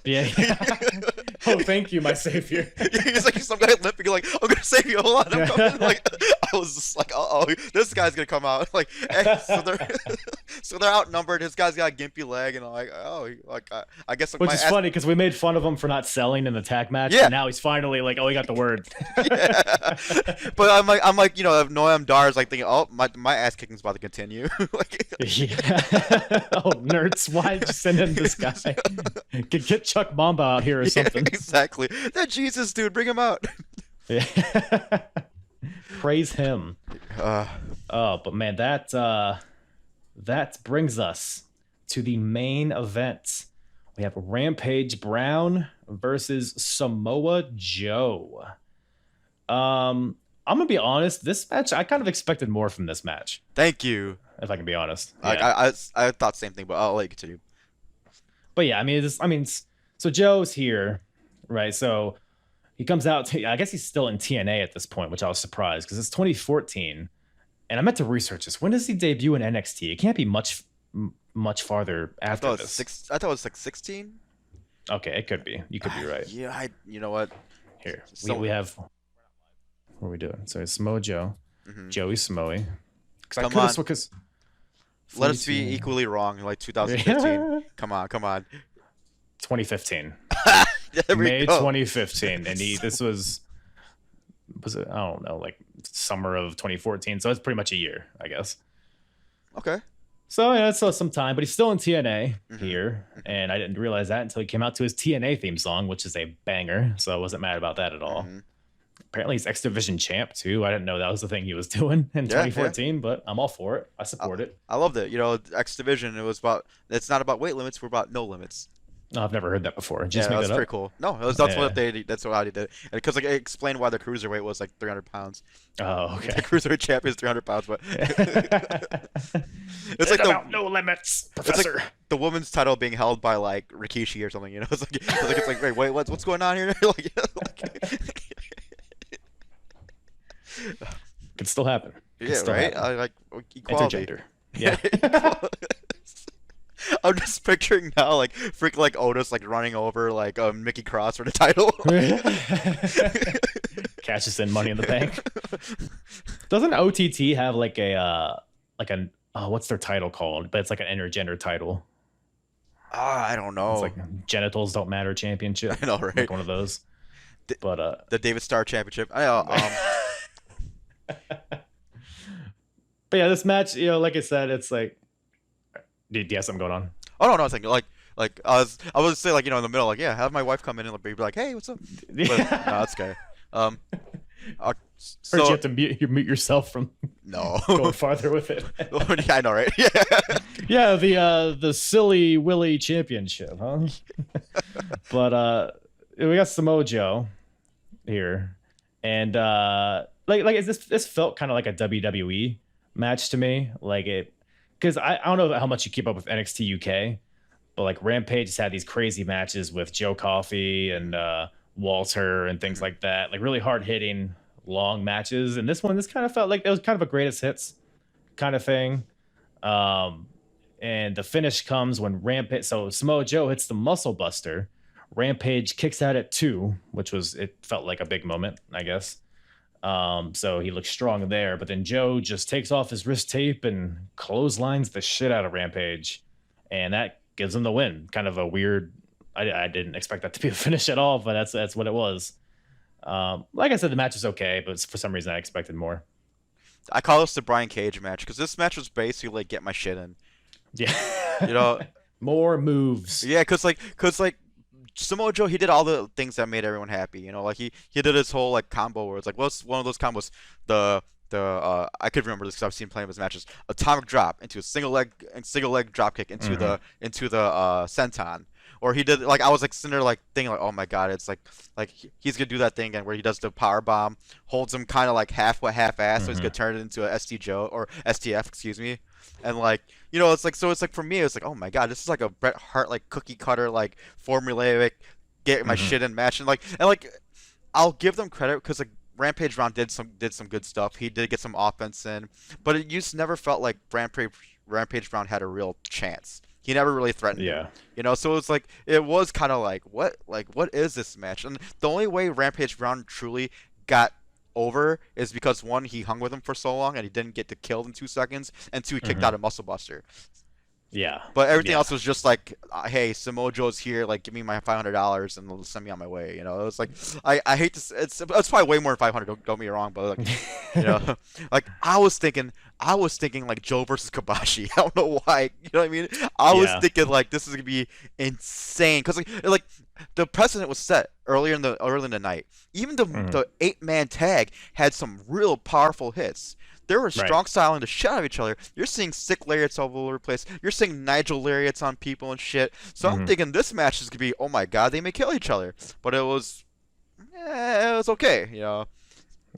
Yeah. Oh, thank you, my savior. He's like some guy limping. Like, I'm gonna save you. Hold on, I'm coming. Like, I was just like, oh, this guy's gonna come out. Like, so So they're outnumbered. His guy's got a gimpy leg, and I'm like, oh, like I guess. Like, which is funny because we made fun of him for not selling in the tag match. Yeah. And now he's finally like, oh, he got the word. Yeah. But I'm like, Noam Dar is like thinking, oh, my ass kicking's about to continue. Like, yeah. Oh, nerds, why did you send in this guy? Get Chuck Mamba out here or something. Exactly. That Jesus dude, bring him out. Yeah. Praise him. But man, that brings us to the main event. We have Rampage Brown versus Samoa Joe. I'm gonna be honest. This match, I kind of expected more from this match. Thank you. If I can be honest. Yeah. I thought the same thing, but I'll let you continue. But yeah, so Joe's here, right? So he comes out. I guess he's still in TNA at this point, which I was surprised because it's 2014, and I meant to research this. When does he debut in NXT? It can't be much farther after this. I thought it was like 16. Okay, it could be. You could be right. Yeah, you know what? Here we have. What are we doing? So it's Samoa Joe, Joey Samoa. Come on. Let us be equally wrong. Like 2015. Come on. 2015. There we May go. 2015, and this was it? I don't know, like summer of 2014. So it's pretty much a year, I guess. Okay. So yeah, it's some time, but he's still in TNA here, and I didn't realize that until he came out to his TNA theme song, which is a banger. So I wasn't mad about that at all. Apparently he's X Division champ too. I didn't know that was the thing he was doing in 2014, but I'm all for it. I support it. I loved it. X Division. It's not about weight limits. We're about no limits. No, I've never heard that before. Just that's make that pretty up. Cool. No, that's what they did. That's how they did it. And because like it explained why the cruiserweight was like 300 pounds. Oh, okay. The cruiserweight champ is 300 pounds, but it's like about no limits, Professor. It's like the woman's title being held by like Rikishi or something. It's like wait, what's going on here? Could still happen. Right. I like equality. Intergender. Yeah. I'm just picturing now, like freaking like Otis like running over like Mickey Cross for the title. Cashes in Money in the Bank. Doesn't OTT have like a what's their title called? But it's like an intergender title. I don't know. It's like Genitals Don't Matter Championship. I know, right? Like one of those. But the David Starr Championship. But yeah, this match, like I said, it's like. Do you have something going on? Oh no, I was thinking like I was say like in the middle like have my wife come in and be like hey what's up? But, no, that's okay. So you have to mute yourself from going farther with it. Yeah, I know, right? Yeah. Yeah, the Silly Willy Championship, huh? But we got Samoa Joe here, and this felt kind of like a WWE match to me, like it. Because I don't know how much you keep up with NXT UK, but like Rampage has had these crazy matches with Joe Coffey and Walter and things like that, like really hard hitting long matches. And this kind of felt like it was kind of a greatest hits kind of thing. And the finish comes when Rampage. So Samoa Joe hits the Muscle Buster. Rampage kicks out at 2, it felt like a big moment, I guess. So he looks strong there, but then Joe just takes off his wrist tape and clotheslines the shit out of Rampage, and that gives him the win. Kind of a weird. I didn't expect that to be a finish at all, but that's what it was. Like I said, the match was okay, but for some reason I expected more. I call this the Brian Cage match because this match was basically like get my shit in. Yeah. More moves. Yeah, cause like Samoa Joe, he did all the things that made everyone happy. Like he did his whole like combo where it's like, what's one of those combos? I could remember this because I've seen plenty of his matches. Atomic drop into a single leg drop kick into the senton. Or he did like I was like sitting there like thinking like, oh my god, it's like he's gonna do that thing again where he does the power bomb, holds him kind of like half ass, so he's gonna turn it into a ST Joe or STF, excuse me. And like it's like for me it's like, oh my god, this is like a Bret Hart like cookie cutter like formulaic get my shit in match, and I'll give them credit because like Rampage Brown did some good stuff. He did get some offense in, but it just never felt like Rampage Brown had a real chance. He never really threatened him. So it's like it was kind of like what is this match? And the only way Rampage Brown truly got over is because 1, he hung with him for so long and he didn't get killed in 2 seconds, and 2, he kicked out a Muscle Buster. Yeah. But everything else was just like, hey, Samoa Joe's here, like, give me my $500 and they'll send me on my way. You know, it was like, I hate to, it's probably way more than 500. Don't get me wrong, but like, you know, like I was thinking like Joe versus Kobashi. I don't know why. You know what I mean? I was thinking like this is gonna be insane because like the precedent was set earlier in the night. Even the 8-man tag had some real powerful hits. They were strong styling the shit out of each other. You're seeing sick lariats all over the place. You're seeing Nigel lariats on people and shit. So I'm thinking this match is gonna be, oh my god, they may kill each other. But it was okay, you know.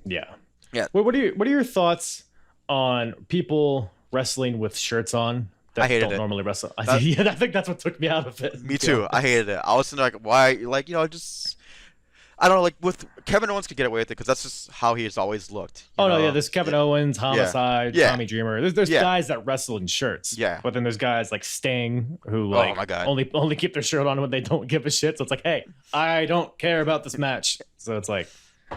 Yeah. Yeah. Well, what are your thoughts on people wrestling with shirts on that I hated don't it. normally wrestle? I think that's what took me out of it. Me too. I hated it. I was thinking like, why? Like, you know, just. I don't know, like with Kevin Owens could get away with it because that's just how he has always looked. Oh, no, yeah, there's Kevin Owens, Homicide, Tommy Dreamer. There's guys that wrestle in shirts. Yeah. But then there's guys like Sting who like my God. only keep their shirt on when they don't give a shit. So it's like, hey, I don't care about this match. So it's like,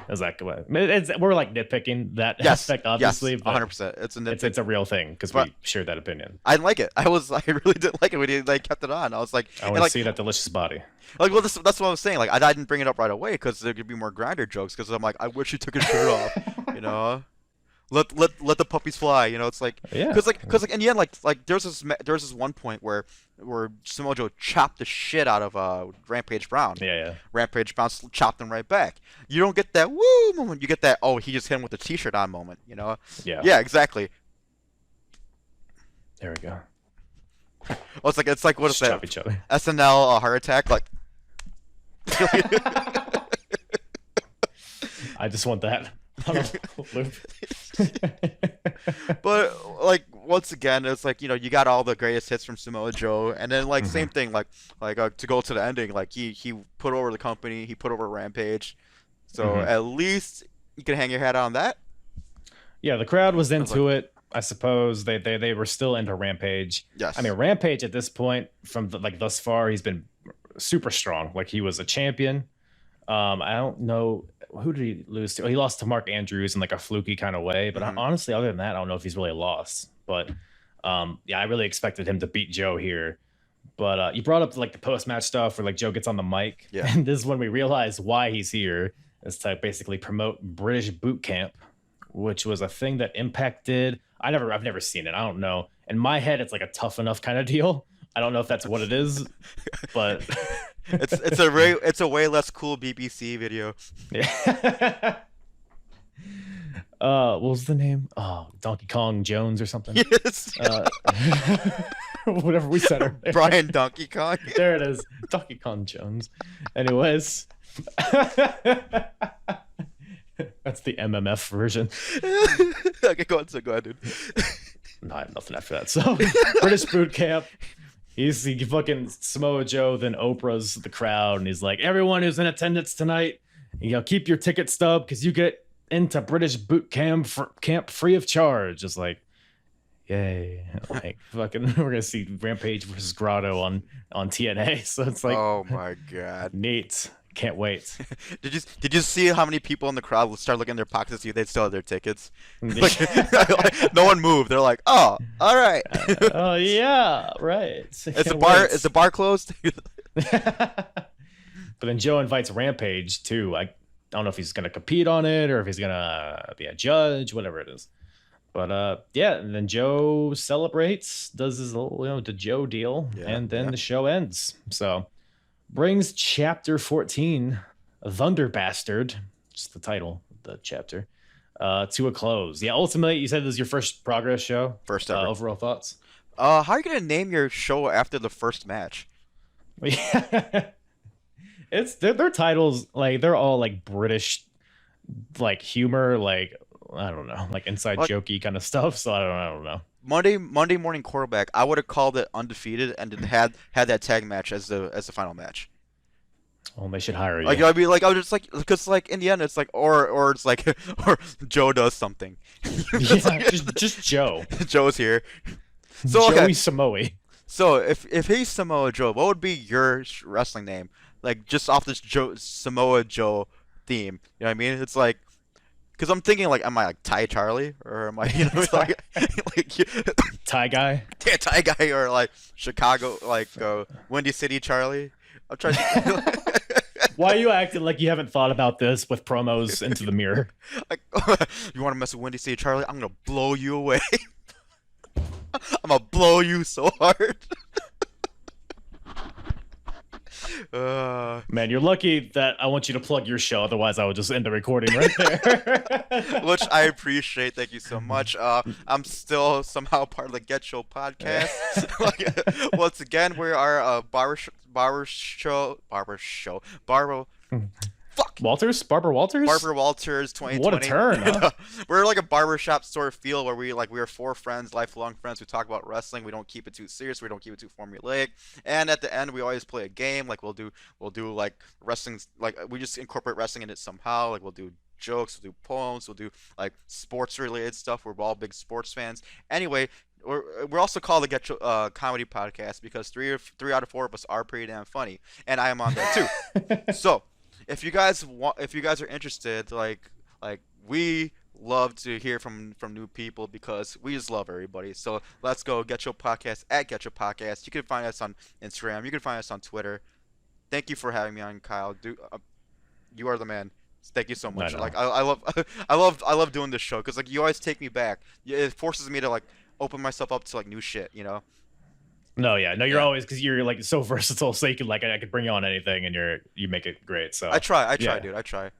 we're like nitpicking that aspect, obviously. Yes, 100%. It's a nitpick. It's a real thing because we shared that opinion. I didn't like it. I really didn't like it when he like kept it on. I was like, I want to see that delicious body. Like, well, that's what I was saying. Like, I didn't bring it up right away because there could be more grinder jokes. Because I'm like, I wish he took his shirt off. You know, let the puppies fly. You know, it's like, because in the end, like there's this one point where Samoa Joe chopped the shit out of Rampage Brown. Yeah. Rampage Brown chopped him right back. You don't get that woo moment. You get that he just hit him with a t-shirt on moment. You know. Yeah. Yeah, exactly. There we go. Well, it's like what is that? Chop each other. SNL heart attack like. I just want that. But like once again, it's like, you know, you got all the greatest hits from Samoa Joe, and then like same thing, like to go to the ending, like he put over the company, he put over Rampage, so at least you can hang your hat on that. Yeah, the crowd was into it. I suppose they were still into Rampage. Yes. I mean, Rampage at this point, from thus far, he's been super strong. Like, he was a champion. I don't know, who did he lose to? He lost to Mark Andrews in like a fluky kind of way. But honestly, other than that, I don't know if he's really lost. But yeah, I really expected him to beat Joe here. But you brought up like the post-match stuff where like Joe gets on the mic. Yeah. And this is when we realize why he's here, is to basically promote British boot camp, which was a thing that Impact did. I've never seen it. I don't know. In my head, it's like a Tough Enough kind of deal. I don't know if that's what it is, but it's a way less cool BBC video. Yeah. What was the name? Oh, Donkey Kong Jones or something. Yes. Whatever we said earlier. Brian Donkey Kong. There it is. Donkey Kong Jones. Anyways. That's the MMF version. Okay, go ahead, dude. No, I have nothing after that. So, British boot camp. He fucking Samoa Joe, then Oprah's the crowd, and he's like, everyone who's in attendance tonight, you know, keep your ticket stub because you get into British boot camp free of charge. It's like, yay. Like, fucking, we're going to see Rampage versus Grotto on TNA. So it's like, oh my God. Neat. Can't wait. Did you see how many people in the crowd start looking in their pockets to see if they still have their tickets? Like, no one moved. They're like, "Oh, all right." Oh yeah, right. Is the bar closed? But then Joe invites Rampage too. I don't know if he's gonna compete on it or if he's gonna be a judge, whatever it is. But yeah, and then Joe celebrates, does his little, the Joe deal, and then the show ends. So. Brings chapter 14, Thunder Bastard, just the title of the chapter, to a close. Yeah, ultimately, you said this is your first Progress show. First ever. Overall thoughts? How are you going to name your show after the first match? Yeah. It's their titles, like, they're all like British, like humor, like, I don't know, like inside jokey kind of stuff. So I don't know. Monday morning quarterback. I would have called it Undefeated and then had that tag match as the final match. Oh, they should hire you. Like, I mean, like, I was just like, because like in the end, it's like, or it's like, or Joe does something. Yeah, like, just Joe. Joe's here. So Joey Samoa. So if he's Samoa Joe, what would be your wrestling name? Like, just off this Samoa Joe theme. You know what I mean? It's like, Because I'm thinking like, am I like Thai Charlie or am I like Thai guy? Yeah, Thai guy or like Chicago like Windy City Charlie. I'm trying to. Why are you acting like you haven't thought about this with promos into the mirror? Like, you want to mess with Windy City Charlie? I'm gonna blow you away. I'm gonna blow you so hard. Man, you're lucky that I want you to plug your show. Otherwise, I would just end the recording right there. Which I appreciate. Thank you so much. I'm still somehow part of the GetCho Podcast. Once again, we are a barber show. Walters? Barbara Walters? Barbara Walters 2020. What a turn, huh? We're like a barbershop store feel where we are four friends, lifelong friends. We talk about wrestling. We don't keep it too serious. We don't keep it too formulaic. And at the end, we always play a game. Like we'll do like wrestling. Like we just incorporate wrestling in it somehow. Like we'll do jokes. We'll do poems. We'll do like sports related stuff. We're all big sports fans. Anyway. We're also called the GetCho Comedy Podcast because three out of four of us are pretty damn funny, and I am on there too. So, if you guys are interested, like we love to hear from new people because we just love everybody. So let's go GetCho Podcast at GetCho Podcast. You can find us on Instagram. You can find us on Twitter. Thank you for having me on, Kyle. You are the man. Thank you so much. Like I love doing this show because like you always take me back. It forces me to like open myself up to like new shit, you know. You're always, because you're like so versatile, so you can like I could bring you on anything and you make it great. So I try, dude. I try.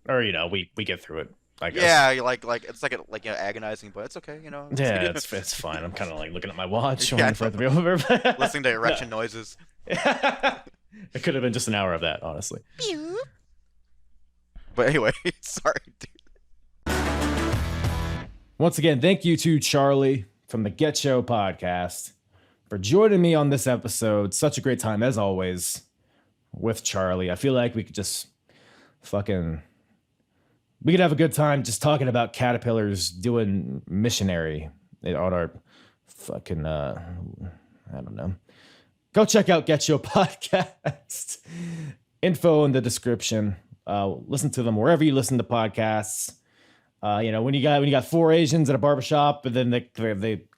Or we get through it, I guess. Yeah, like it's like agonizing, but it's okay, Yeah, it's fine. I'm kind of like looking at my watch waiting for it to be over. Listening to erection noises. It could have been just an hour of that, honestly. But anyway, sorry, dude. Once again, thank you to Charlie from the GetCho Podcast for joining me on this episode. Such a great time, as always, with Charlie. I feel like we could just we could have a good time just talking about caterpillars doing missionary on our fucking, I don't know. Go check out GetCho Podcast. Info in the description. Listen to them wherever you listen to podcasts. When you got four Asians at a barbershop, and then they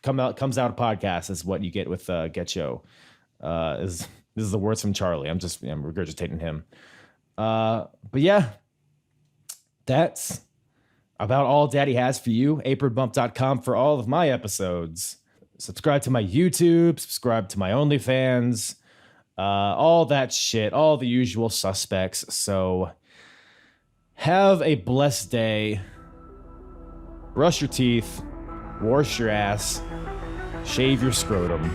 comes out a podcast is what you get with GetCho. This is the words from Charlie. I'm regurgitating him. But yeah, that's about all Daddy has for you. apronbump.com for all of my episodes. Subscribe to my YouTube. Subscribe to my OnlyFans. All that shit. All the usual suspects. So have a blessed day. Brush your teeth, wash your ass, shave your scrotum.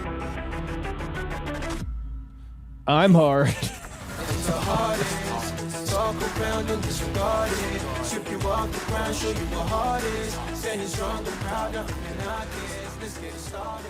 I'm hard. Talk around and disregard it. Chip you off the ground, show you what heart is. Standing strong and proud, nothing I guess. Let's get started.